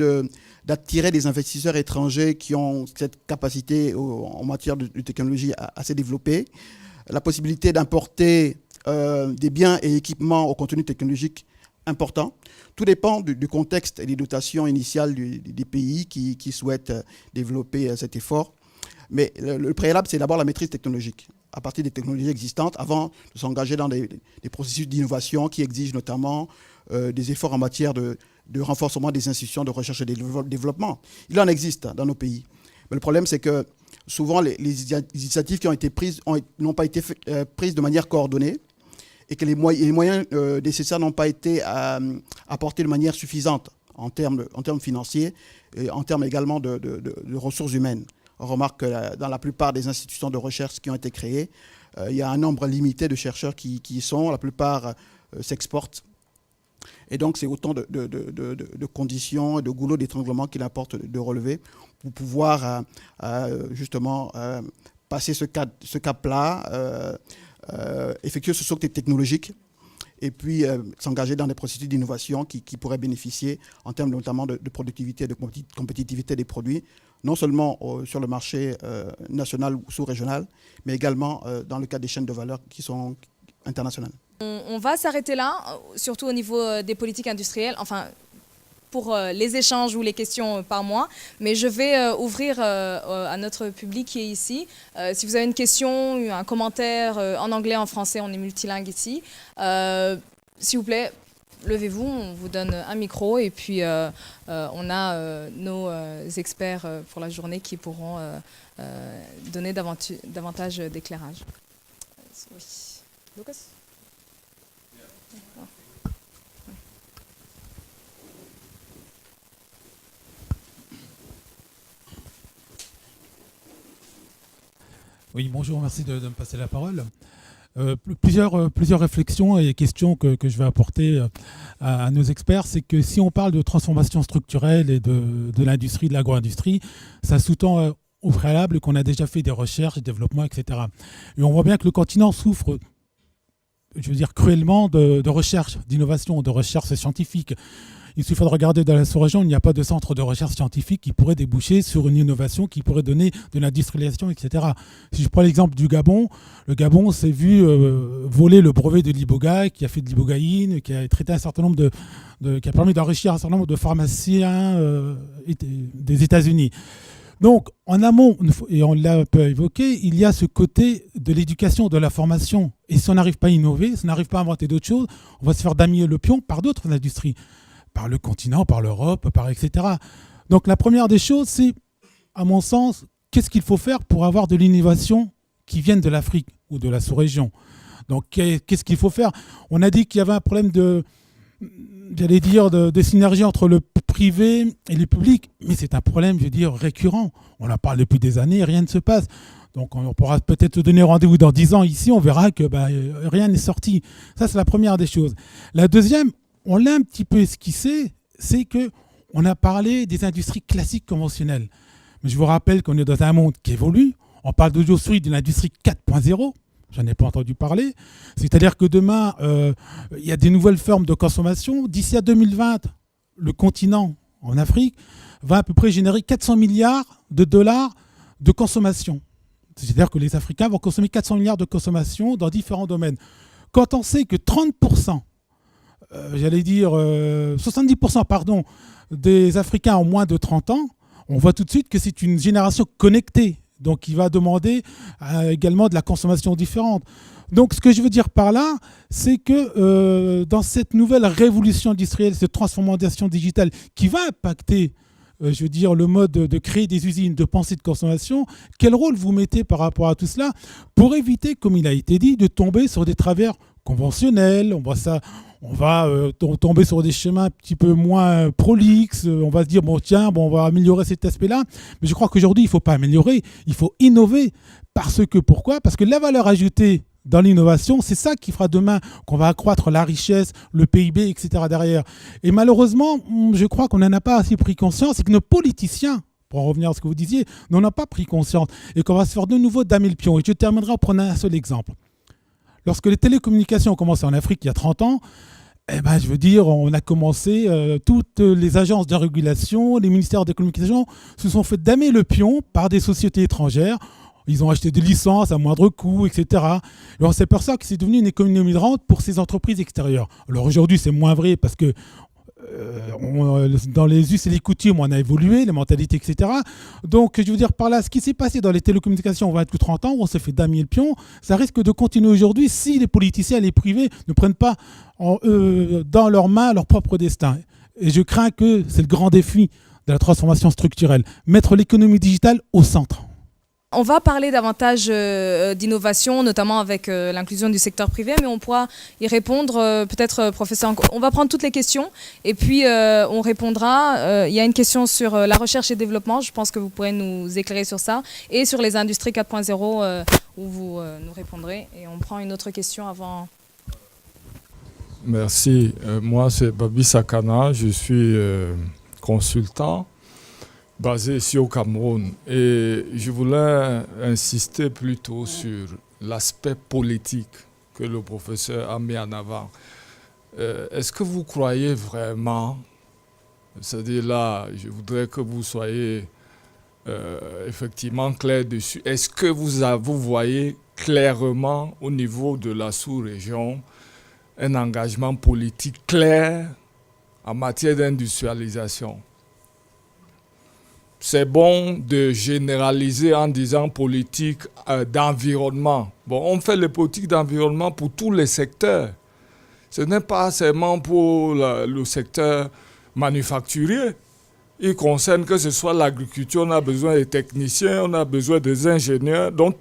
d'attirer des investisseurs étrangers qui ont cette capacité en matière de technologie assez développée, la possibilité d'importer des biens et équipements au contenu technologique important. Tout dépend du contexte et des dotations initiales des pays qui souhaitent développer cet effort. Mais le préalable, c'est d'abord la maîtrise technologique, à partir des technologies existantes, avant de s'engager dans des processus d'innovation qui exigent notamment des efforts en matière de renforcement des institutions de recherche et de développement. Il en existe dans nos pays. Mais le problème, c'est que souvent, les initiatives qui ont été prises n'ont pas été prises de manière coordonnée, et que les moyens nécessaires n'ont pas été apportés de manière suffisante en termes financiers et en termes également de ressources humaines. On remarque que dans la plupart des institutions de recherche qui ont été créées, il y a un nombre limité de chercheurs qui y sont. La plupart s'exportent. Et donc, c'est autant de conditions et de goulots d'étranglement qu'il importe de relever pour pouvoir justement passer ce cap-là, effectuer ce saut technologique et puis s'engager dans des processus d'innovation qui pourraient bénéficier en termes notamment de productivité et de compétitivité des produits, non seulement sur le marché national ou sous-régional, mais également dans le cadre des chaînes de valeur qui sont internationales. On va s'arrêter là, surtout au niveau des politiques industrielles, enfin pour les échanges ou les questions par mois, mais je vais ouvrir à notre public qui est ici. Si vous avez une question, un commentaire en anglais, en français, on est multilingue ici, s'il vous plaît, levez-vous, on vous donne un micro et puis on a nos experts pour la journée qui pourront donner davantage d'éclairage. Oui. Lucas? Oui, bonjour, merci de me passer la parole. Plusieurs réflexions et questions que je vais apporter à nos experts, c'est que si on parle de transformation structurelle et de l'industrie, de l'agro-industrie, ça sous-tend au préalable qu'on a déjà fait des recherches, des développements, etc. Et on voit bien que le continent souffre, je veux dire, cruellement de recherche, d'innovation, de recherche scientifique. Il suffit de regarder dans la sous-région, il n'y a pas de centre de recherche scientifique qui pourrait déboucher sur une innovation qui pourrait donner de l'industrialisation, etc. Si je prends l'exemple du Gabon, le Gabon s'est vu voler le brevet de l'iboga, qui a fait de l'ibogaïne, qui a traité un certain nombre qui a permis d'enrichir un certain nombre de pharmaciens des États-Unis. Donc, en amont, et on l'a un peu évoqué, il y a ce côté de l'éducation, de la formation. Et si on n'arrive pas à innover, si on n'arrive pas à inventer d'autres choses, on va se faire damier le pion par d'autres industries. Par le continent, par l'Europe, etc. Donc la première des choses, c'est, à mon sens, qu'est-ce qu'il faut faire pour avoir de l'innovation qui vienne de l'Afrique ou de la sous-région. Donc qu'est-ce qu'il faut faire? On a dit qu'il y avait un problème de synergie entre le privé et le public, mais c'est un problème, je veux dire, récurrent. On en parle depuis des années et rien ne se passe. Donc on pourra peut-être donner rendez-vous dans 10 ans ici, on verra que rien n'est sorti. Ça, c'est la première des choses. La deuxième, on l'a un petit peu esquissé, c'est qu'on a parlé des industries classiques conventionnelles. Mais je vous rappelle qu'on est dans un monde qui évolue. On parle d'aujourd'hui d'une industrie 4.0. J'en ai pas entendu parler. C'est-à-dire que demain, il y a des nouvelles formes de consommation. D'ici à 2020, le continent en Afrique va à peu près générer 400 milliards de dollars de consommation. C'est-à-dire que les Africains vont consommer 400 milliards de consommation dans différents domaines. Quand on sait que 30%, 70% pardon, des Africains ont moins de 30 ans, on voit tout de suite que c'est une génération connectée, donc qui va demander également de la consommation différente. Donc ce que je veux dire par là, c'est que dans cette nouvelle révolution industrielle, cette transformation digitale qui va impacter je veux dire, le mode de créer des usines, de penser de consommation, quel rôle vous mettez par rapport à tout cela pour éviter, comme il a été dit, de tomber sur des travers conventionnels? On va tomber sur des chemins un petit peu moins prolixes. On va se dire, on va améliorer cet aspect-là. Mais je crois qu'aujourd'hui, il ne faut pas améliorer, il faut innover. Pourquoi? Parce que la valeur ajoutée dans l'innovation, c'est ça qui fera demain qu'on va accroître la richesse, le PIB, etc. derrière. Et malheureusement, je crois qu'on n'en a pas assez pris conscience et que nos politiciens, pour en revenir à ce que vous disiez, n'en ont pas pris conscience et qu'on va se faire de nouveau damer le pion. Et je terminerai en prenant un seul exemple. Lorsque les télécommunications ont commencé en Afrique il y a 30 ans, je veux dire, on a commencé, toutes les agences de régulation, les ministères des communications se sont fait damer le pion par des sociétés étrangères. Ils ont acheté des licences à moindre coût, etc. Et on s'aperçoit que c'est devenu une économie de rente pour ces entreprises extérieures. Alors aujourd'hui, c'est moins vrai parce que dans les us et les coutumes, on a évolué, les mentalités, etc. Donc, je veux dire par là, ce qui s'est passé dans les télécommunications 20 ou 30 ans, où on s'est fait damier le pion, ça risque de continuer aujourd'hui si les politiciens et les privés ne prennent pas dans leurs mains leur propre destin. Et je crains que c'est le grand défi de la transformation structurelle, mettre l'économie digitale au centre. On va parler davantage d'innovation, notamment avec l'inclusion du secteur privé, mais on pourra y répondre peut-être, professeur. On va prendre toutes les questions et puis on répondra. Il y a une question sur la recherche et développement, je pense que vous pourrez nous éclairer sur ça, et sur les industries 4.0 où vous nous répondrez. Et on prend une autre question avant. Merci. Moi, c'est Babi Sakana. Je suis consultant basé ici au Cameroun. Et je voulais insister plutôt sur l'aspect politique que le professeur a mis en avant. Est-ce que vous croyez vraiment, c'est-à-dire là, je voudrais que vous soyez effectivement clair dessus, est-ce que vous voyez clairement au niveau de la sous-région un engagement politique clair en matière d'industrialisation? C'est bon de généraliser en disant politique d'environnement. Bon, on fait les politiques d'environnement pour tous les secteurs. Ce n'est pas seulement pour le secteur manufacturier. Il concerne que ce soit l'agriculture, on a besoin des techniciens, on a besoin des ingénieurs. Donc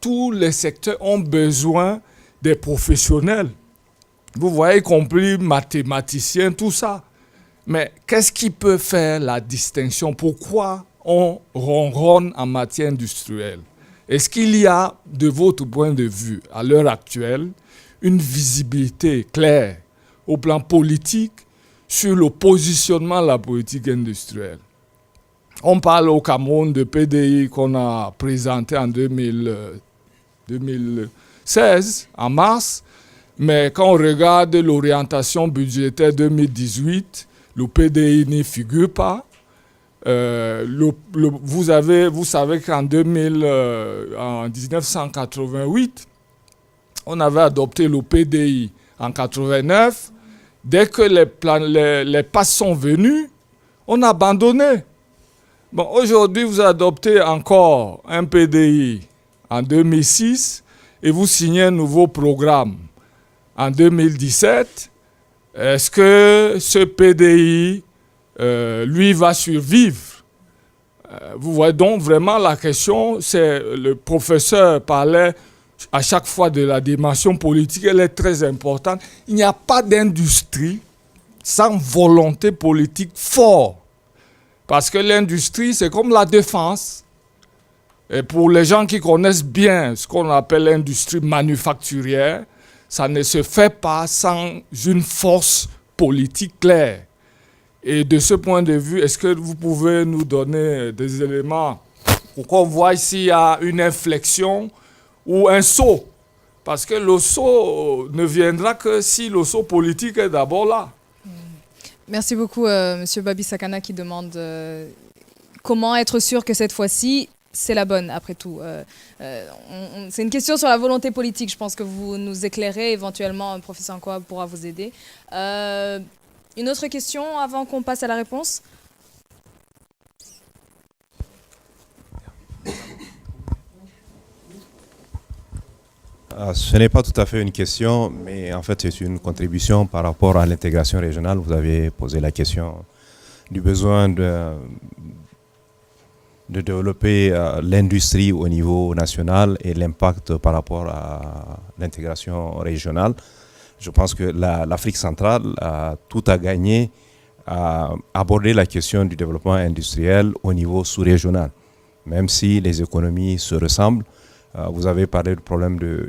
tous les secteurs ont besoin des professionnels. Vous voyez, y compris mathématiciens, tout ça. Mais qu'est-ce qui peut faire la distinction? Pourquoi on ronronne en matière industrielle? Est-ce qu'il y a, de votre point de vue, à l'heure actuelle, une visibilité claire au plan politique sur le positionnement de la politique industrielle? On parle au Cameroun de PDI qu'on a présenté en 2016, en mars, mais quand on regarde l'orientation budgétaire 2018, le PDI n'y figure pas. Vous savez qu'en 1988, on avait adopté le PDI en 89. Dès que les passes sont venus, on a abandonné. Bon, aujourd'hui, vous adoptez encore un PDI en 2006 et vous signez un nouveau programme en 2017. Est-ce que ce PDI, lui, va survivre? Vous voyez donc vraiment la question, c'est le professeur parlait à chaque fois de la dimension politique, elle est très importante. Il n'y a pas d'industrie sans volonté politique forte. Parce que l'industrie, c'est comme la défense. Et pour les gens qui connaissent bien ce qu'on appelle l'industrie manufacturière, ça ne se fait pas sans une force politique claire. Et de ce point de vue, est-ce que vous pouvez nous donner des éléments pour qu'on voit s'il y a une inflexion ou un saut? Parce que le saut ne viendra que si le saut politique est d'abord là. Merci beaucoup, Monsieur Babi Sakana, qui demande comment être sûr que cette fois-ci, c'est la bonne, après tout. C'est une question sur la volonté politique. Je pense que vous nous éclairez. Éventuellement, professeur Nkoa pourra vous aider. Une autre question avant qu'on passe à la réponse? Ce n'est pas tout à fait une question, mais en fait c'est une contribution par rapport à l'intégration régionale. Vous avez posé la question du besoin de développer l'industrie au niveau national et l'impact par rapport à l'intégration régionale. Je pense que l'Afrique centrale a tout à gagner à aborder la question du développement industriel au niveau sous-régional. Même si les économies se ressemblent, vous avez parlé du problème de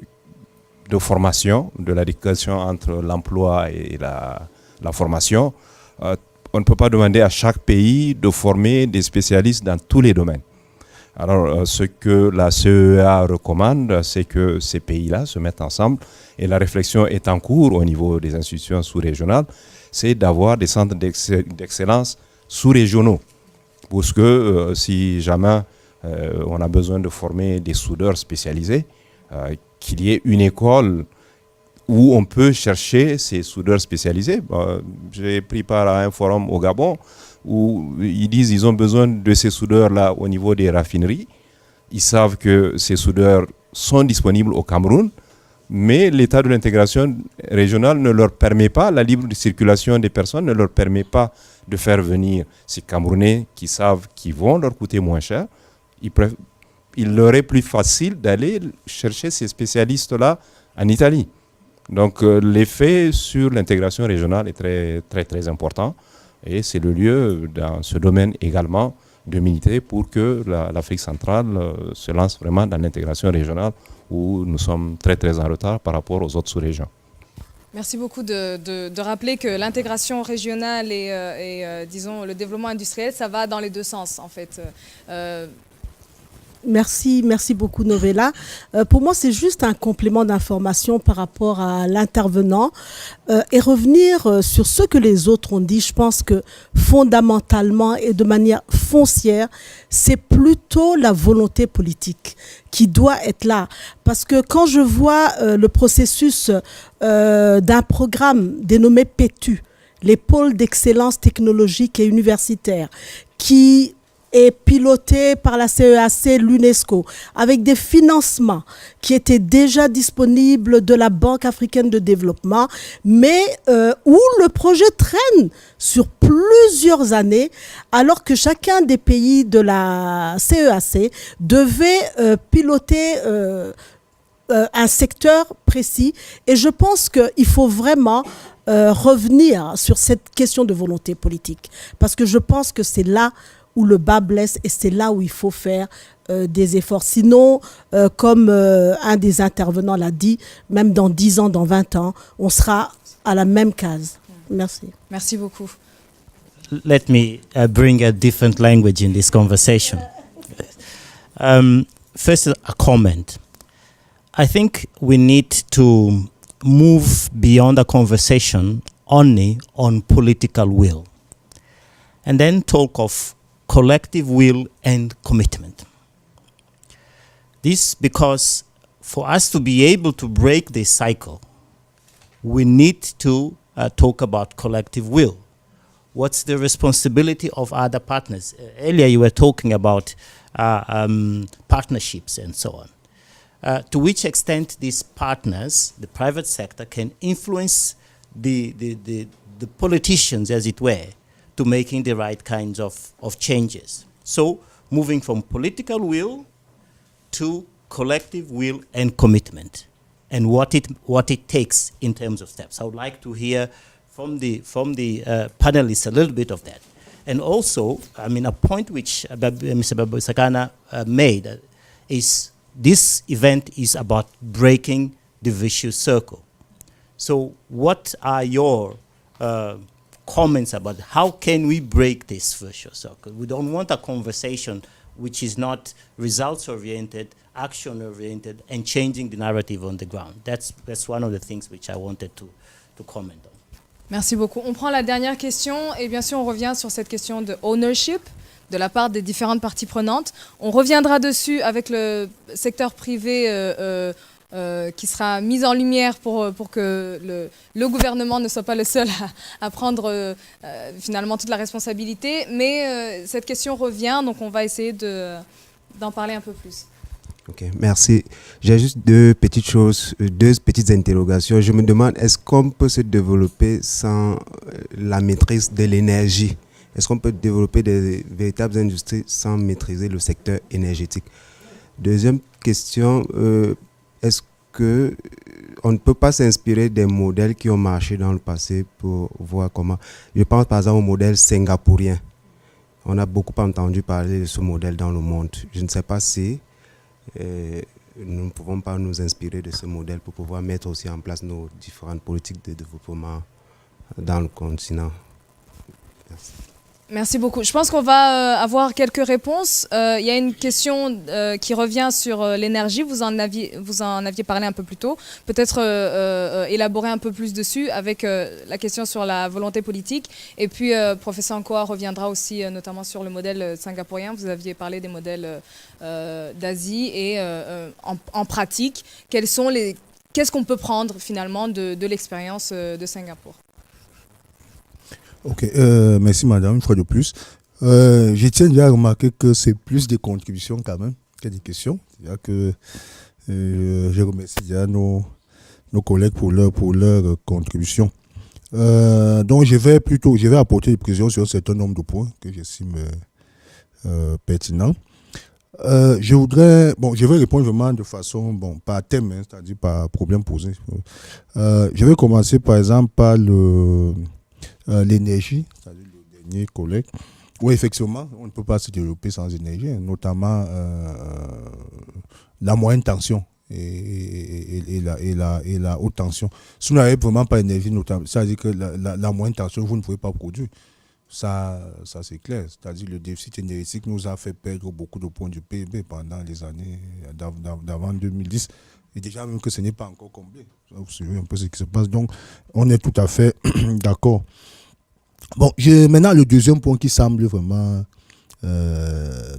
formation, de l'éducation entre l'emploi et la formation. On ne peut pas demander à chaque pays de former des spécialistes dans tous les domaines. Alors, ce que la CEA recommande, c'est que ces pays-là se mettent ensemble et la réflexion est en cours au niveau des institutions sous-régionales, c'est d'avoir des centres d'excellence sous-régionaux. Parce que si jamais on a besoin de former des soudeurs spécialisés, qu'il y ait une école où on peut chercher ces soudeurs spécialisés. J'ai pris part à un forum au Gabon où ils disent qu'ils ont besoin de ces soudeurs-là au niveau des raffineries. Ils savent que ces soudeurs sont disponibles au Cameroun, mais l'état de l'intégration régionale ne leur permet pas, la libre circulation des personnes ne leur permet pas de faire venir ces Camerounais qui savent qu'ils vont leur coûter moins cher. Il leur est plus facile d'aller chercher ces spécialistes-là en Italie. Donc l'effet sur l'intégration régionale est très, très, très important. Et c'est le lieu dans ce domaine également de militer pour que l'Afrique centrale se lance vraiment dans l'intégration régionale où nous sommes très, très en retard par rapport aux autres sous-régions. Merci beaucoup de rappeler que l'intégration régionale et disons, le développement industriel, ça va dans les deux sens, en fait. Merci beaucoup Novella. Pour moi, c'est juste un complément d'information par rapport à l'intervenant et revenir sur ce que les autres ont dit. Je pense que fondamentalement et de manière foncière, c'est plutôt la volonté politique qui doit être là. Parce que quand je vois le processus d'un programme dénommé PETU, les pôles d'excellence technologique et universitaire, qui est piloté par la CEAC, l'UNESCO, avec des financements qui étaient déjà disponibles de la Banque africaine de développement, mais où le projet traîne sur plusieurs années, alors que chacun des pays de la CEAC devait piloter un secteur précis. Et je pense qu'il faut vraiment revenir sur cette question de volonté politique, parce que je pense que c'est là où le bas blesse et c'est là où il faut faire des efforts. Sinon, comme un des intervenants l'a dit, même dans 10 ans, dans 20 ans, on sera à la même case. Merci. Merci beaucoup. Let me bring a different language in this conversation. First, a comment. I think we need to move beyond a conversation only on political will, and then talk of collective will and commitment. This because for us to be able to break this cycle, we need to talk about collective will. What's the responsibility of other partners? Earlier you were talking about partnerships and so on. To which extent these partners, the private sector, can influence the politicians, as it were, to making the right kinds of changes. So moving from political will to collective will and commitment, and what it takes in terms of steps. I would like to hear from the panelists a little bit of that. And also, I mean, a point which Mr. Babusakana made is this event is about breaking the vicious circle. So what are your comments about how can we break this vicious circle? We don't want a conversation which is not results-oriented, action-oriented, and changing the narrative on the ground. That's one of the things which I wanted to comment on. Merci beaucoup. On prend la dernière question et bien sûr on revient sur cette question de ownership de la part des différentes parties prenantes. On reviendra dessus avec le secteur privé qui sera mis en lumière pour que le gouvernement ne soit pas le seul à prendre finalement toute la responsabilité. Mais cette question revient, donc on va essayer d'en parler un peu plus. Ok, merci. J'ai juste deux petites interrogations. Je me demande, est-ce qu'on peut se développer sans la maîtrise de l'énergie? Est-ce qu'on peut développer des véritables industries sans maîtriser le secteur énergétique? Deuxième question, est-ce qu'on ne peut pas s'inspirer des modèles qui ont marché dans le passé pour voir comment... Je pense par exemple au modèle singapourien. On a beaucoup entendu parler de ce modèle dans le monde. Je ne sais pas si nous ne pouvons pas nous inspirer de ce modèle pour pouvoir mettre aussi en place nos différentes politiques de développement dans le continent. Merci. Merci beaucoup. Je pense qu'on va avoir quelques réponses. Il y a une question qui revient sur l'énergie. Vous en aviez parlé un peu plus tôt. Peut-être élaborer un peu plus dessus avec la question sur la volonté politique. Et puis, professeur Nkoa reviendra aussi notamment sur le modèle singapourien. Vous aviez parlé des modèles d'Asie et en pratique, qu'est-ce qu'on peut prendre finalement de l'expérience de Singapour? Ok, merci madame, une fois de plus. Je tiens déjà à remarquer que c'est plus des contributions quand même que des questions. C'est-à-dire que je remercie déjà nos collègues pour leur contribution. Donc je vais apporter des précisions sur un certain nombre de points que j'estime pertinents. Je vais répondre vraiment de façon, par thème, c'est-à-dire par problème posé. Je vais commencer par exemple par l'énergie, c'est-à-dire le dernier collègue, où effectivement, on ne peut pas se développer sans énergie, notamment la moyenne tension et la haute tension. Si vous n'avez vraiment pas d'énergie notable, c'est-à-dire que la moyenne tension, vous ne pouvez pas produire. Ça c'est clair. C'est-à-dire que le déficit énergétique nous a fait perdre beaucoup de points du PIB pendant les années d'avant 2010. Et déjà même que ce n'est pas encore comblé. Vous savez un peu ce qui se passe. Donc, on est tout à fait d'accord. Bon, maintenant le deuxième point qui semble vraiment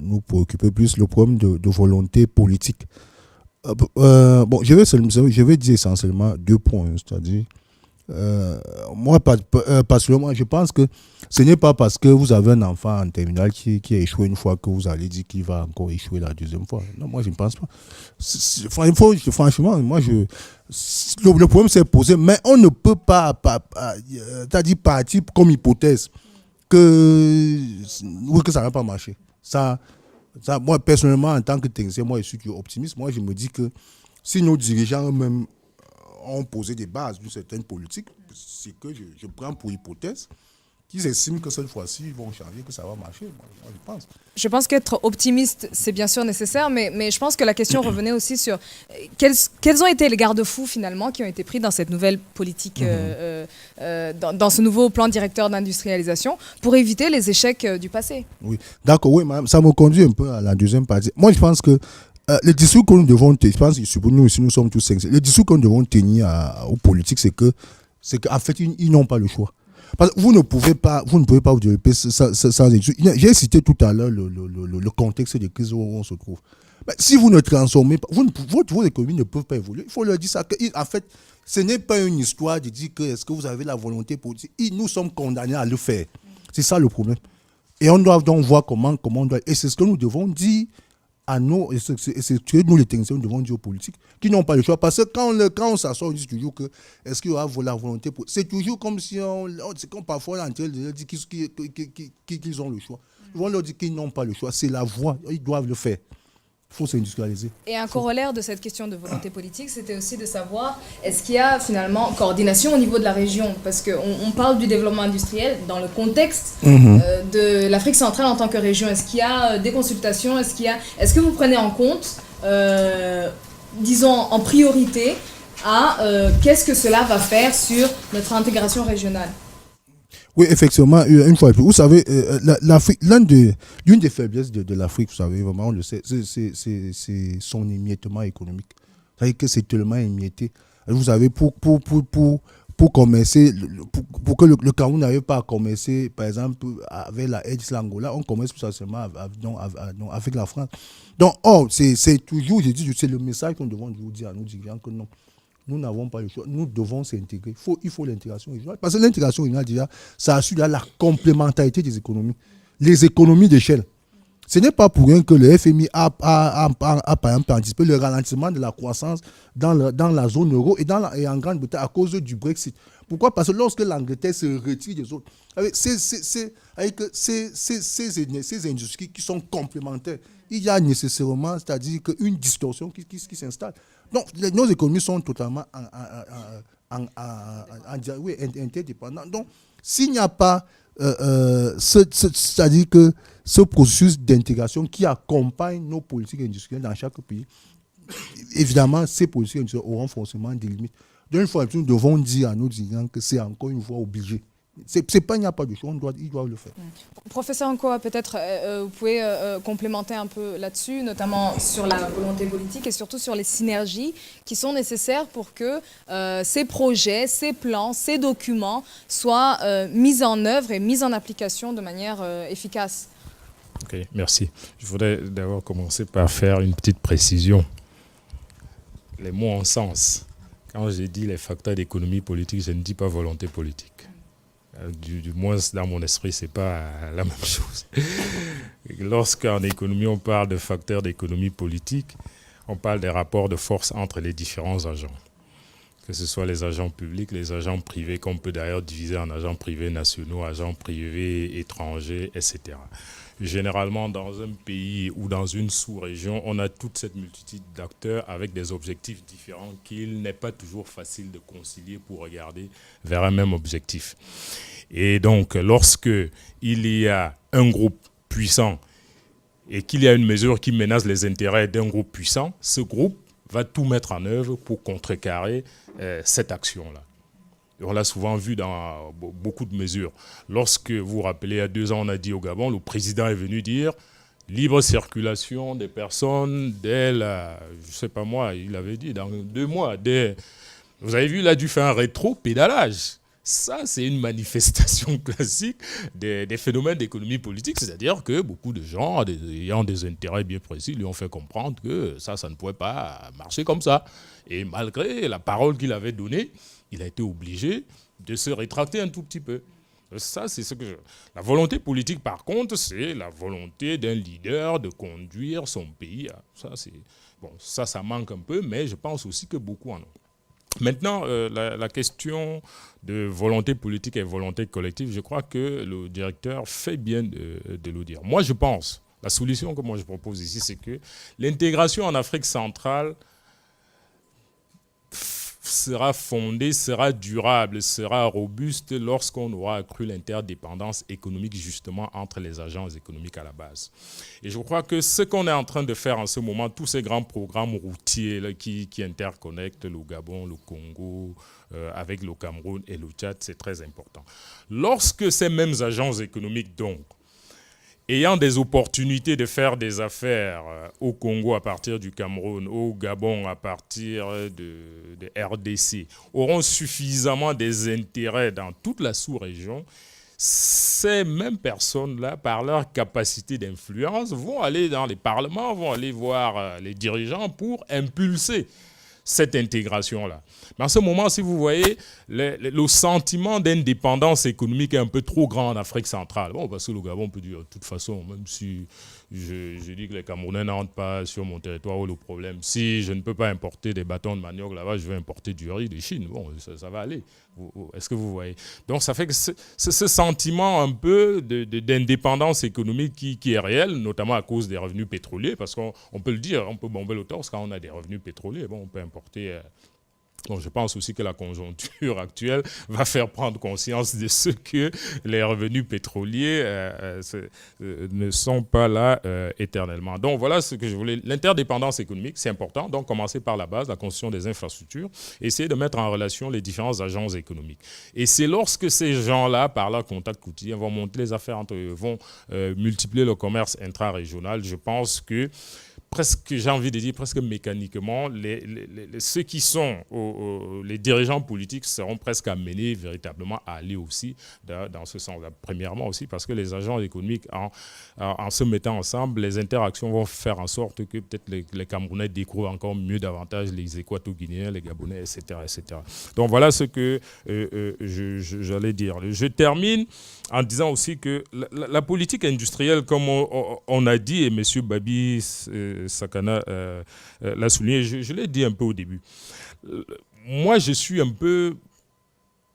nous préoccuper plus, le problème de volonté politique. Bon, je vais dire essentiellement 2 points, c'est-à-dire moi, personnellement, je pense que ce n'est pas parce que vous avez un enfant en terminale qui a échoué une fois que vous allez dire qu'il va encore échouer la deuxième fois. Non, moi, je ne pense pas. Franchement, moi, le problème s'est posé, mais on ne peut pas c'est-à-dire partir comme hypothèse que ça ne va pas marcher. Ça, moi, personnellement, en tant que technicien, moi, je suis optimiste. Moi, je me dis que si nos dirigeants eux-mêmes ont posé des bases d'une certaine politique, c'est que je prends pour hypothèse qu'ils estiment que cette fois-ci, ils vont changer, que ça va marcher. Moi, je pense. Je pense qu'être optimiste, c'est bien sûr nécessaire, mais je pense que la question revenait aussi sur quels ont été les garde-fous finalement qui ont été pris dans cette nouvelle politique, dans ce nouveau plan directeur d'industrialisation pour éviter les échecs du passé. Oui, d'accord, oui, madame, ça me conduit un peu à la deuxième partie. Moi, je pense que le discours que nous devons tenir, je pense que nous ici, nous sommes tous sincères, le discours que nous devons tenir aux politiques, c'est qu'en fait, ils n'ont pas le choix. Parce que vous ne pouvez pas vous développer sans études. J'ai cité tout à l'heure le contexte de crise où on se trouve. Mais si vous ne transformez pas, vos économies ne peuvent pas évoluer. Il faut leur dire ça. En fait, ce n'est pas une histoire de dire que est-ce que vous avez la volonté politique. Nous sommes condamnés à le faire. C'est ça le problème. Et on doit donc voir comment on doit. Et c'est ce que nous devons dire à nous, et c'est ce que nous les techniciens devons dire aux politiques, qui n'ont pas le choix. Parce que quand on s'assoit, on dit toujours que est-ce qu'il y aura la volonté pour... C'est toujours comme si c'est comme parfois on est en train de dire qu'ils ont le choix. Ils vont leur dire qu'ils n'ont pas le choix. C'est la voie, ils doivent le faire. Il faut s'industrialiser. Et un corollaire de cette question de volonté politique, c'était aussi de savoir est-ce qu'il y a finalement coordination au niveau de la région, parce qu'on parle du développement industriel dans le contexte de l'Afrique centrale en tant que région. Est-ce qu'il y a des consultations, est-ce que vous prenez en compte, disons en priorité, qu'est-ce que cela va faire sur notre intégration régionale? Oui, effectivement, une fois de plus, vous savez, l'Afrique, l'une des faiblesses de l'Afrique, vous savez, vraiment, on le sait, c'est son émiettement économique. C'est-à-dire que c'est tellement émietté. Vous savez, pour commercer, pour que le Cameroun n'arrive pas à commercer, par exemple, avec la aide l'Angola, on commerce tout simplement avec la France. Donc, c'est toujours, je dis, c'est le message qu'on devrait vous dire à nos dirigeants que non. Nous n'avons pas le choix. Nous devons s'intégrer. Il faut l'intégration régionale. Parce que l'intégration régionale, déjà, ça assure la complémentarité des économies. Les économies d'échelle. Ce n'est pas pour rien que le FMI a par exemple, anticipé le ralentissement de la croissance dans la zone euro et en Grande-Bretagne à cause du Brexit. Pourquoi? Parce que lorsque l'Angleterre se retire des autres, avec ces industries qui sont complémentaires, il y a nécessairement, c'est-à-dire une distorsion qui s'installe. Donc, nos économies sont totalement interdépendantes. Donc, s'il n'y a pas, c'est-à-dire que ce processus d'intégration qui accompagne nos politiques industrielles dans chaque pays, évidemment, ces politiques industrielles auront forcément des limites. Donc, une fois, nous devons dire à nos dirigeants que c'est encore une fois obligé. C'est pas, il n'y a pas de choix, ils doivent le faire. Professeur Nkoa, peut-être vous pouvez complémenter un peu là-dessus, notamment sur la volonté politique et surtout sur les synergies qui sont nécessaires pour que ces projets, ces plans, ces documents soient mis en œuvre et mis en application de manière efficace. Ok, merci. Je voudrais d'abord commencer par faire une petite précision. Les mots ont sens. Quand j'ai dit les facteurs d'économie politique, je ne dis pas volonté politique. Du moins, dans mon esprit, ce n'est pas la même chose. Lorsqu'en économie, on parle de facteurs d'économie politique, on parle des rapports de force entre les différents agents. Que ce soit les agents publics, les agents privés, qu'on peut d'ailleurs diviser en agents privés nationaux, agents privés étrangers, etc. Généralement, dans un pays ou dans une sous-région, on a toute cette multitude d'acteurs avec des objectifs différents qu'il n'est pas toujours facile de concilier pour regarder vers un même objectif. Et donc, lorsque il y a un groupe puissant et qu'il y a une mesure qui menace les intérêts d'un groupe puissant, ce groupe va tout mettre en œuvre pour contrecarrer cette action-là. On l'a souvent vu dans beaucoup de mesures. Lorsque, vous vous rappelez, il y a 2 ans, on a dit au Gabon, le président est venu dire libre circulation des personnes dès je ne sais pas moi, il avait dit dans 2 mois. Vous avez vu, il a dû faire un rétro-pédalage. Ça, c'est une manifestation classique des phénomènes d'économie politique, c'est-à-dire que beaucoup de gens ayant des intérêts bien précis lui ont fait comprendre que ça ne pouvait pas marcher comme ça. Et malgré la parole qu'il avait donnée, il a été obligé de se rétracter un tout petit peu. Ça, c'est ce que La volonté politique, par contre, c'est la volonté d'un leader de conduire son pays. Ça manque un peu, mais je pense aussi que beaucoup en ont. Maintenant, la question de volonté politique et volonté collective, je crois que le directeur fait bien de le dire. Moi, je pense, la solution que moi je propose ici, c'est que l'intégration en Afrique centrale sera fondée, sera durable, sera robuste lorsqu'on aura accru l'interdépendance économique justement entre les agences économiques à la base. Et je crois que ce qu'on est en train de faire en ce moment, tous ces grands programmes routiers là, qui interconnectent le Gabon, le Congo, avec le Cameroun et le Tchad, c'est très important. Lorsque ces mêmes agences économiques, donc, ayant des opportunités de faire des affaires au Congo à partir du Cameroun, au Gabon à partir de RDC, auront suffisamment des intérêts dans toute la sous-région, ces mêmes personnes-là, par leur capacité d'influence, vont aller dans les parlements, vont aller voir les dirigeants pour impulser cette intégration-là. Mais en ce moment, si vous voyez, le sentiment d'indépendance économique est un peu trop grand en Afrique centrale. Bon, parce que le Gabon peut dire, de toute façon, même si je dis que les Camerounais n'entrent pas sur mon territoire, où le problème, si je ne peux pas importer des bâtons de manioc là-bas, je vais importer du riz de Chine. Bon, ça va aller. Est-ce que vous voyez? Donc, ça fait que ce sentiment un peu d'indépendance économique qui est réel, notamment à cause des revenus pétroliers, parce qu'on peut le dire, on peut bomber le torse quand on a des revenus pétroliers. Bon, on peut importer... Bon, je pense aussi que la conjoncture actuelle va faire prendre conscience de ce que les revenus pétroliers ne sont pas là éternellement. Donc voilà ce que je voulais. L'interdépendance économique, c'est important. Donc commencer par la base, la construction des infrastructures, essayer de mettre en relation les différents agences économiques. Et c'est lorsque ces gens-là, par leur contact quotidien, vont monter les affaires entre eux, vont multiplier le commerce intra-régional. Je pense que presque, j'ai envie de dire presque mécaniquement, ceux qui sont les dirigeants politiques seront presque amenés véritablement à aller aussi dans ce sens-là. Premièrement aussi parce que les agents économiques, en se mettant ensemble, les interactions vont faire en sorte que peut-être les Camerounais découvrent encore mieux davantage les Équato-Guinéens, les Gabonais, etc., etc. Donc voilà ce que j'allais dire. Je termine en disant aussi que la politique industrielle, comme on a dit, et M. Babi Sakana l'a souligné, je l'ai dit un peu au début. Moi, je suis un peu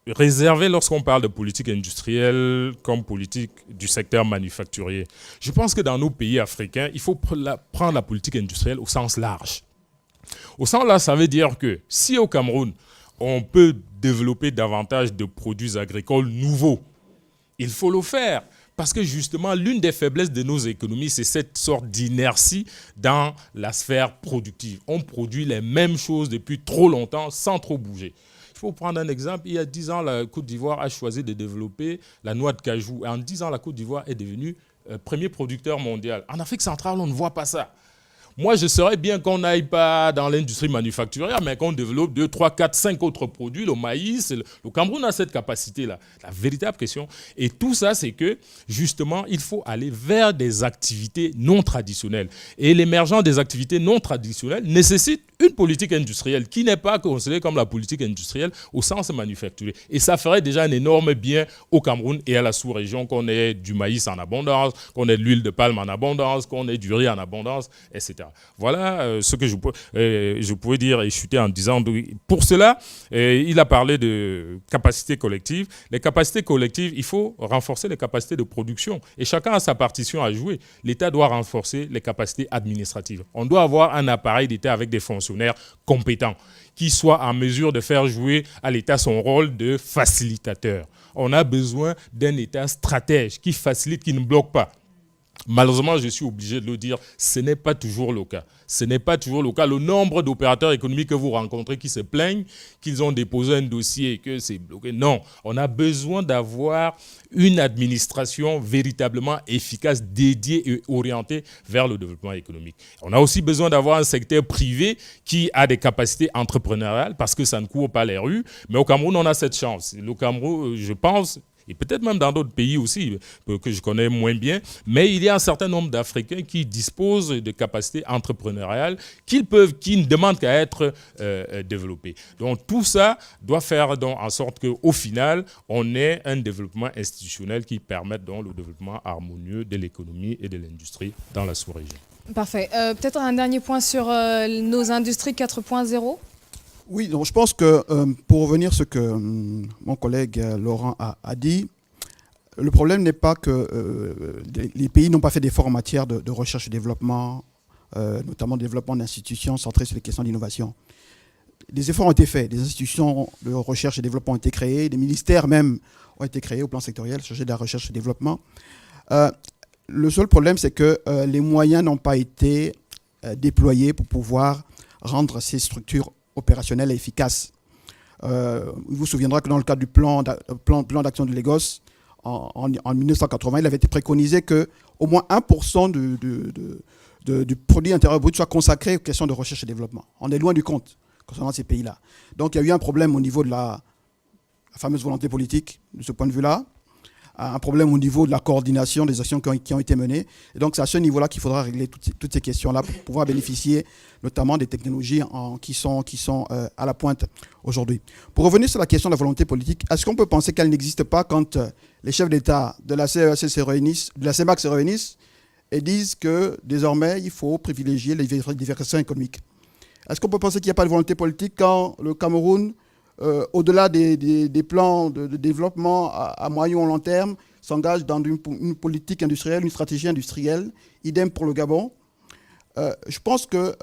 réservé lorsqu'on parle de politique industrielle comme politique du secteur manufacturier. Je pense que dans nos pays africains, il faut prendre la politique industrielle au sens large. Au sens large, ça veut dire que si au Cameroun, on peut développer davantage de produits agricoles nouveaux, il faut le faire. Parce que justement, l'une des faiblesses de nos économies, c'est cette sorte d'inertie dans la sphère productive. On produit les mêmes choses depuis trop longtemps sans trop bouger. Il faut prendre un exemple. Il y a 10 ans, la Côte d'Ivoire a choisi de développer la noix de cajou. Et en 10 ans, la Côte d'Ivoire est devenue premier producteur mondial. En Afrique centrale, on ne voit pas ça. Moi, je serais bien qu'on n'aille pas dans l'industrie manufacturière, mais qu'on développe 2, 3, 4, 5 autres produits, le maïs. Le Cameroun a cette capacité-là. La véritable question. Et tout ça, c'est que, justement, il faut aller vers des activités non traditionnelles. Et l'émergence des activités non traditionnelles nécessite une politique industrielle qui n'est pas considérée comme la politique industrielle au sens manufacturier. Et ça ferait déjà un énorme bien au Cameroun et à la sous-région, qu'on ait du maïs en abondance, qu'on ait de l'huile de palme en abondance, qu'on ait du riz en abondance, etc. Voilà ce que je pouvais dire et chuter en disant. Pour cela, il a parlé de capacités collectives. Les capacités collectives, il faut renforcer les capacités de production. Et chacun a sa partition à jouer. L'État doit renforcer les capacités administratives. On doit avoir un appareil d'État avec des fonctionnaires compétents qui soient en mesure de faire jouer à l'État son rôle de facilitateur. On a besoin d'un État stratège qui facilite, qui ne bloque pas. Malheureusement, je suis obligé de le dire, ce n'est pas toujours le cas. Ce n'est pas toujours le cas. Le nombre d'opérateurs économiques que vous rencontrez qui se plaignent qu'ils ont déposé un dossier et que c'est bloqué. Non, on a besoin d'avoir une administration véritablement efficace, dédiée et orientée vers le développement économique. On a aussi besoin d'avoir un secteur privé qui a des capacités entrepreneuriales parce que ça ne court pas les rues. Mais au Cameroun, on a cette chance. Le Cameroun, je pense, et peut-être même dans d'autres pays aussi, que je connais moins bien, mais il y a un certain nombre d'Africains qui disposent de capacités entrepreneuriales qui ne demandent qu'à être développées. Donc tout ça doit faire donc, en sorte qu'au final, on ait un développement institutionnel qui permette donc, le développement harmonieux de l'économie et de l'industrie dans la sous-région. Parfait. Peut-être un dernier point sur nos industries 4.0 ? Oui, donc je pense que pour revenir à ce que mon collègue Laurent a dit, le problème n'est pas que les pays n'ont pas fait d'efforts en matière de recherche et développement, notamment développement d'institutions centrées sur les questions d'innovation. Des efforts ont été faits, des institutions de recherche et développement ont été créées, des ministères même ont été créés au plan sectoriel, chargés de la recherche et développement. Le seul problème, c'est que les moyens n'ont pas été déployés pour pouvoir rendre ces structures opérationnel et efficace. Vous vous souviendrez que dans le cadre du plan d'action de Lagos, en 1980, il avait été préconisé qu'au moins 1% du produit intérieur brut soit consacré aux questions de recherche et développement. On est loin du compte concernant ces pays-là. Donc il y a eu un problème au niveau de la fameuse volonté politique, de ce point de vue-là, un problème au niveau de la coordination des actions qui ont été menées. Et donc, c'est à ce niveau-là qu'il faudra régler toutes ces questions-là pour pouvoir bénéficier notamment des technologies qui sont à la pointe aujourd'hui. Pour revenir sur la question de la volonté politique, est-ce qu'on peut penser qu'elle n'existe pas quand les chefs d'État de la CEAC se réunissent, de la CEMAC se réunissent et disent que désormais, il faut privilégier les diversifications économiques? Est-ce qu'on peut penser qu'il n'y a pas de volonté politique quand le Cameroun, au-delà des plans de développement à moyen ou long terme, s'engage dans une politique industrielle, une stratégie industrielle, idem pour le Gabon? Je pense que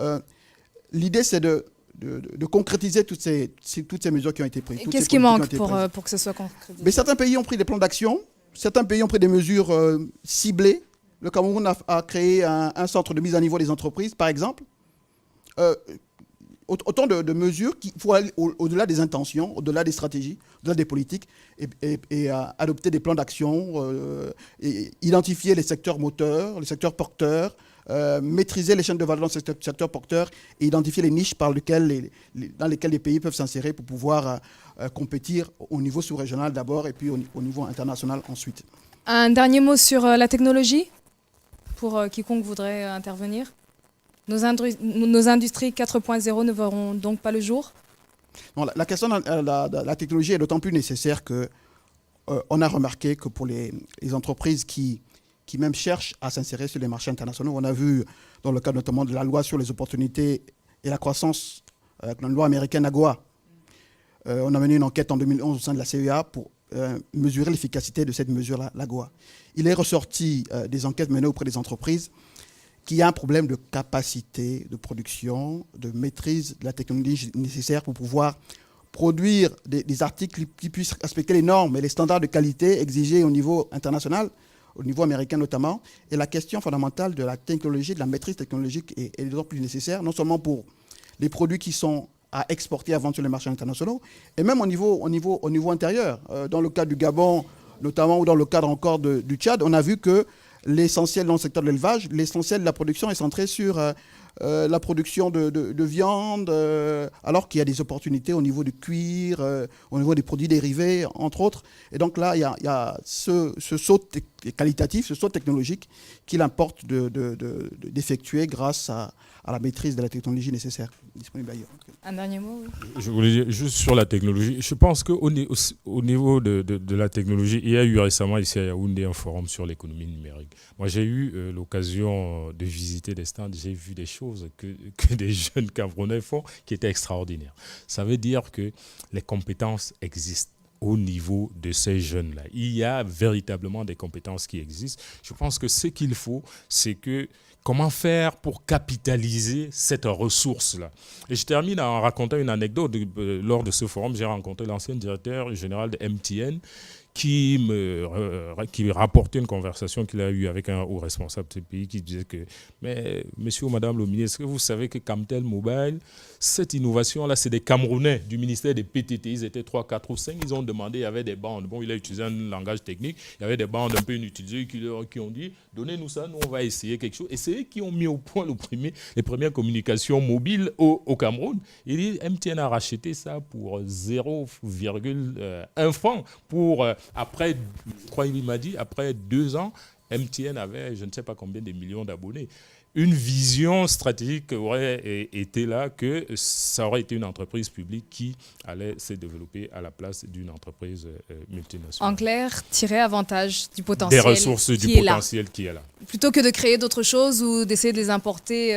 l'idée, c'est de concrétiser toutes ces mesures qui ont été prises. Qu'est-ce qui manque pour que ce soit concrétisé? Mais certains pays ont pris des plans d'action, certains pays ont pris des mesures ciblées. Le Cameroun a créé un centre de mise à niveau des entreprises, par exemple. Autant de mesures qu'il faut aller au-delà des intentions, au-delà des stratégies, au-delà des politiques, et adopter des plans d'action, identifier les secteurs moteurs, les secteurs porteurs, maîtriser les chaînes de valeur dans ces secteurs porteurs et identifier les niches dans lesquelles les pays peuvent s'insérer pour pouvoir compétir au niveau sous-régional d'abord et puis au niveau international ensuite. Un dernier mot sur la technologie pour quiconque voudrait intervenir. Nos industries 4.0 ne verront donc pas le jour? Non, la question de la technologie est d'autant plus nécessaire qu'on a remarqué que pour les entreprises qui même cherchent à s'insérer sur les marchés internationaux, on a vu dans le cadre notamment de la loi sur les opportunités et la croissance, avec la loi américaine AGOA, on a mené une enquête en 2011 au sein de la CEA pour mesurer l'efficacité de cette mesure-là, l'AGOA. Il est ressorti des enquêtes menées auprès des entreprises qu'il y a un problème de capacité de production, de maîtrise de la technologie nécessaire pour pouvoir produire des articles qui puissent respecter les normes et les standards de qualité exigés au niveau international, au niveau américain notamment. Et la question fondamentale de la technologie, de la maîtrise technologique est d'autant plus nécessaire, non seulement pour les produits qui sont à exporter, à vendre sur les marchés internationaux, et même au niveau intérieur. Dans le cas du Gabon, notamment, ou dans le cadre encore du Tchad, on a vu que l'essentiel dans le secteur de l'élevage, l'essentiel de la production est centré sur la production de viande, alors qu'il y a des opportunités au niveau du cuir, au niveau des produits dérivés, entre autres. Et donc là, il y a ce saut qualitatif, ce saut technologique qu'il importe d'effectuer grâce à la maîtrise de la technologie nécessaire disponible ailleurs. Un dernier mot, oui. Je voulais dire juste sur la technologie. Je pense qu'au niveau de la technologie, il y a eu récemment ici à Yaoundé un forum sur l'économie numérique. Moi, j'ai eu l'occasion de visiter des stands. J'ai vu des choses que des jeunes Camerounais font qui étaient extraordinaires. Ça veut dire que les compétences existent au niveau de ces jeunes-là. Il y a véritablement des compétences qui existent. Je pense que ce qu'il faut, c'est que comment faire pour capitaliser cette ressource-là. Et je termine en racontant une anecdote. Lors de ce forum, j'ai rencontré l'ancien directeur général de MTN qui rapportait une conversation qu'il a eue avec un haut responsable de ce pays qui disait que, mais monsieur ou madame le ministre, est-ce que vous savez que Camtel Mobile, cette innovation-là, c'est des Camerounais du ministère des PTT, ils étaient 3, 4 ou 5, ils ont demandé, il y avait des bandes, bon, il a utilisé un langage technique, il y avait des bandes un peu inutilisées qui ont dit, donnez-nous ça, nous on va essayer quelque chose. Et c'est eux qui ont mis au point les premières communications mobiles au Cameroun. Il dit, MTN a racheté ça pour 0,1 franc pour... Après, je crois qu'il m'a dit, après 2 ans, MTN avait je ne sais pas combien de millions d'abonnés. Une vision stratégique aurait été là, que ça aurait été une entreprise publique qui allait se développer à la place d'une entreprise multinationale. En clair, tirer avantage du potentiel. Des ressources du potentiel qui est là. Plutôt que de créer d'autres choses ou d'essayer de les importer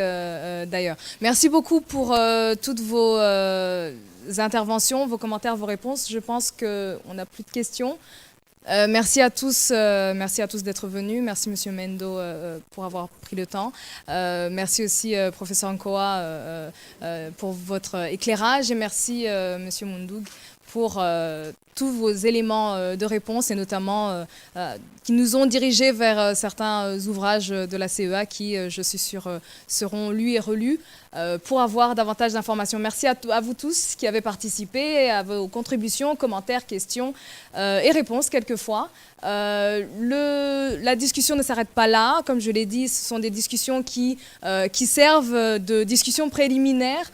d'ailleurs. Merci beaucoup pour toutes vos interventions, vos commentaires, vos réponses. Je pense qu'on n'a plus de questions. Merci à tous d'être venus. Merci Monsieur Mendo pour avoir pris le temps. Merci aussi Professeur Nkoa pour votre éclairage et merci Monsieur Mundoug pour tous vos éléments de réponse et notamment qui nous ont dirigés vers certains ouvrages de la CEA qui, je suis sûre, seront lus et relus pour avoir davantage d'informations. Merci à vous tous qui avez participé, à vos contributions, commentaires, questions et réponses quelquefois. La discussion ne s'arrête pas là. Comme je l'ai dit, ce sont des discussions qui servent de discussion préliminaire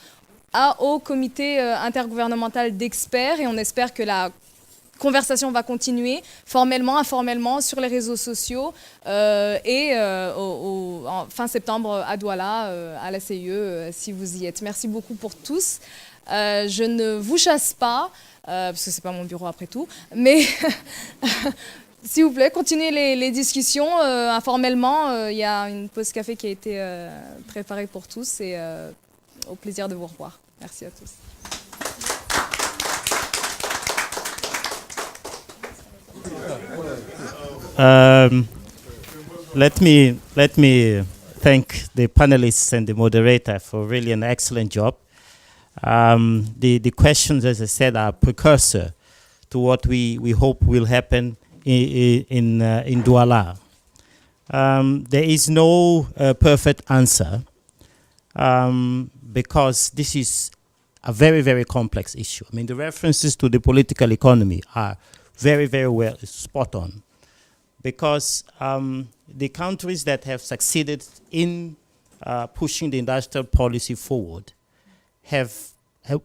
au comité intergouvernemental d'experts et on espère que la conversation va continuer formellement, informellement sur les réseaux sociaux et en fin septembre à Douala, à la CIE, si vous y êtes. Merci beaucoup pour tous. Je ne vous chasse pas, parce que ce n'est pas mon bureau après tout, mais s'il vous plaît, continuez les discussions informellement. Il y a une pause café qui a été préparée pour tous et au plaisir de vous revoir. Merci à tous. Let me thank the panelists and the moderator for really an excellent job. The questions, as I said, are precursor to what we hope will happen in Douala. There is no perfect answer because this is a very, very complex issue. I mean, the references to the political economy are very, very well spot on because the countries that have succeeded in pushing the industrial policy forward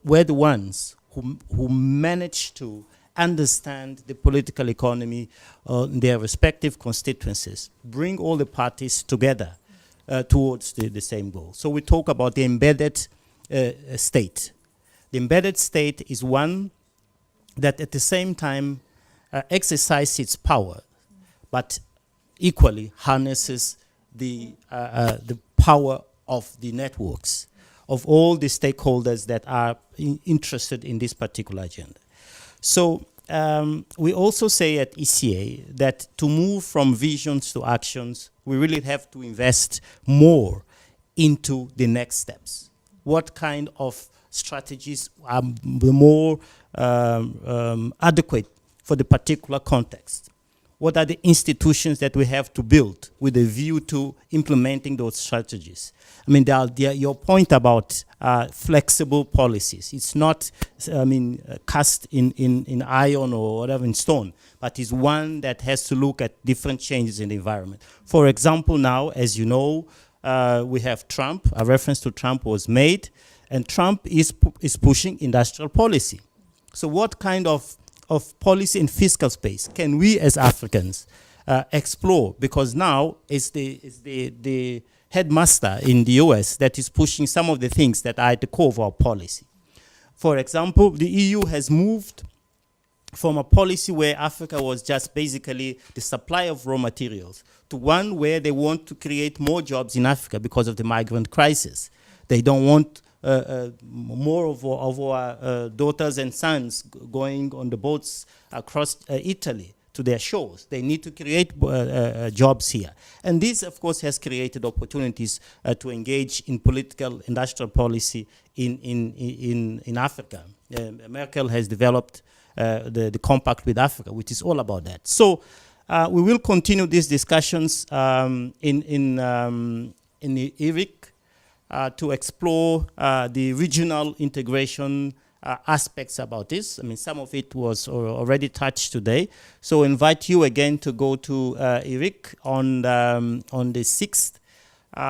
were the ones who managed to understand the political economy in their respective constituencies, bring all the parties together towards the same goal. So we talk about the embedded state. The embedded state is one that at the same time exercises its power, but equally harnesses the power of the networks, of all the stakeholders that are interested in this particular agenda. So we also say at ECA that to move from visions to actions, we really have to invest more into the next steps. What kind of strategies are the more adequate for the particular context? What are the institutions that we have to build with a view to implementing those strategies? I mean, your point about flexible policies, it's not, cast in iron or whatever, in stone, but it's one that has to look at different changes in the environment. For example, now, as you know, we have Trump. A reference to Trump was made, and Trump is pushing industrial policy. So what kind of policy and fiscal space can we as Africans explore? Because now it's the headmaster in the US that is pushing some of the things that are at the core of our policy. For example, the EU has moved from a policy where Africa was just basically the supply of raw materials to one where they want to create more jobs in Africa because of the migrant crisis. They don't want more of our daughters and sons going on the boats across Italy to their shores. They need to create jobs here. And this, of course, has created opportunities to engage in political industrial policy in Africa. Merkel has developed the compact with Africa, which is all about that. So we will continue these discussions in the IRIC to explore the regional integration aspects about this. I mean, some of it was already touched today. So invite you again to go to IRIC on the 6th,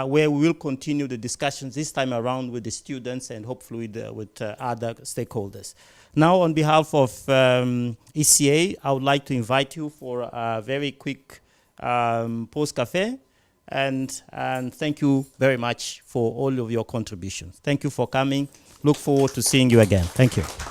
where we will continue the discussions this time around with the students and hopefully with other stakeholders. Now, on behalf of ECA, I would like to invite you for a very quick post-cafe. And thank you very much for all of your contributions. Thank you for coming. Look forward to seeing you again. Thank you.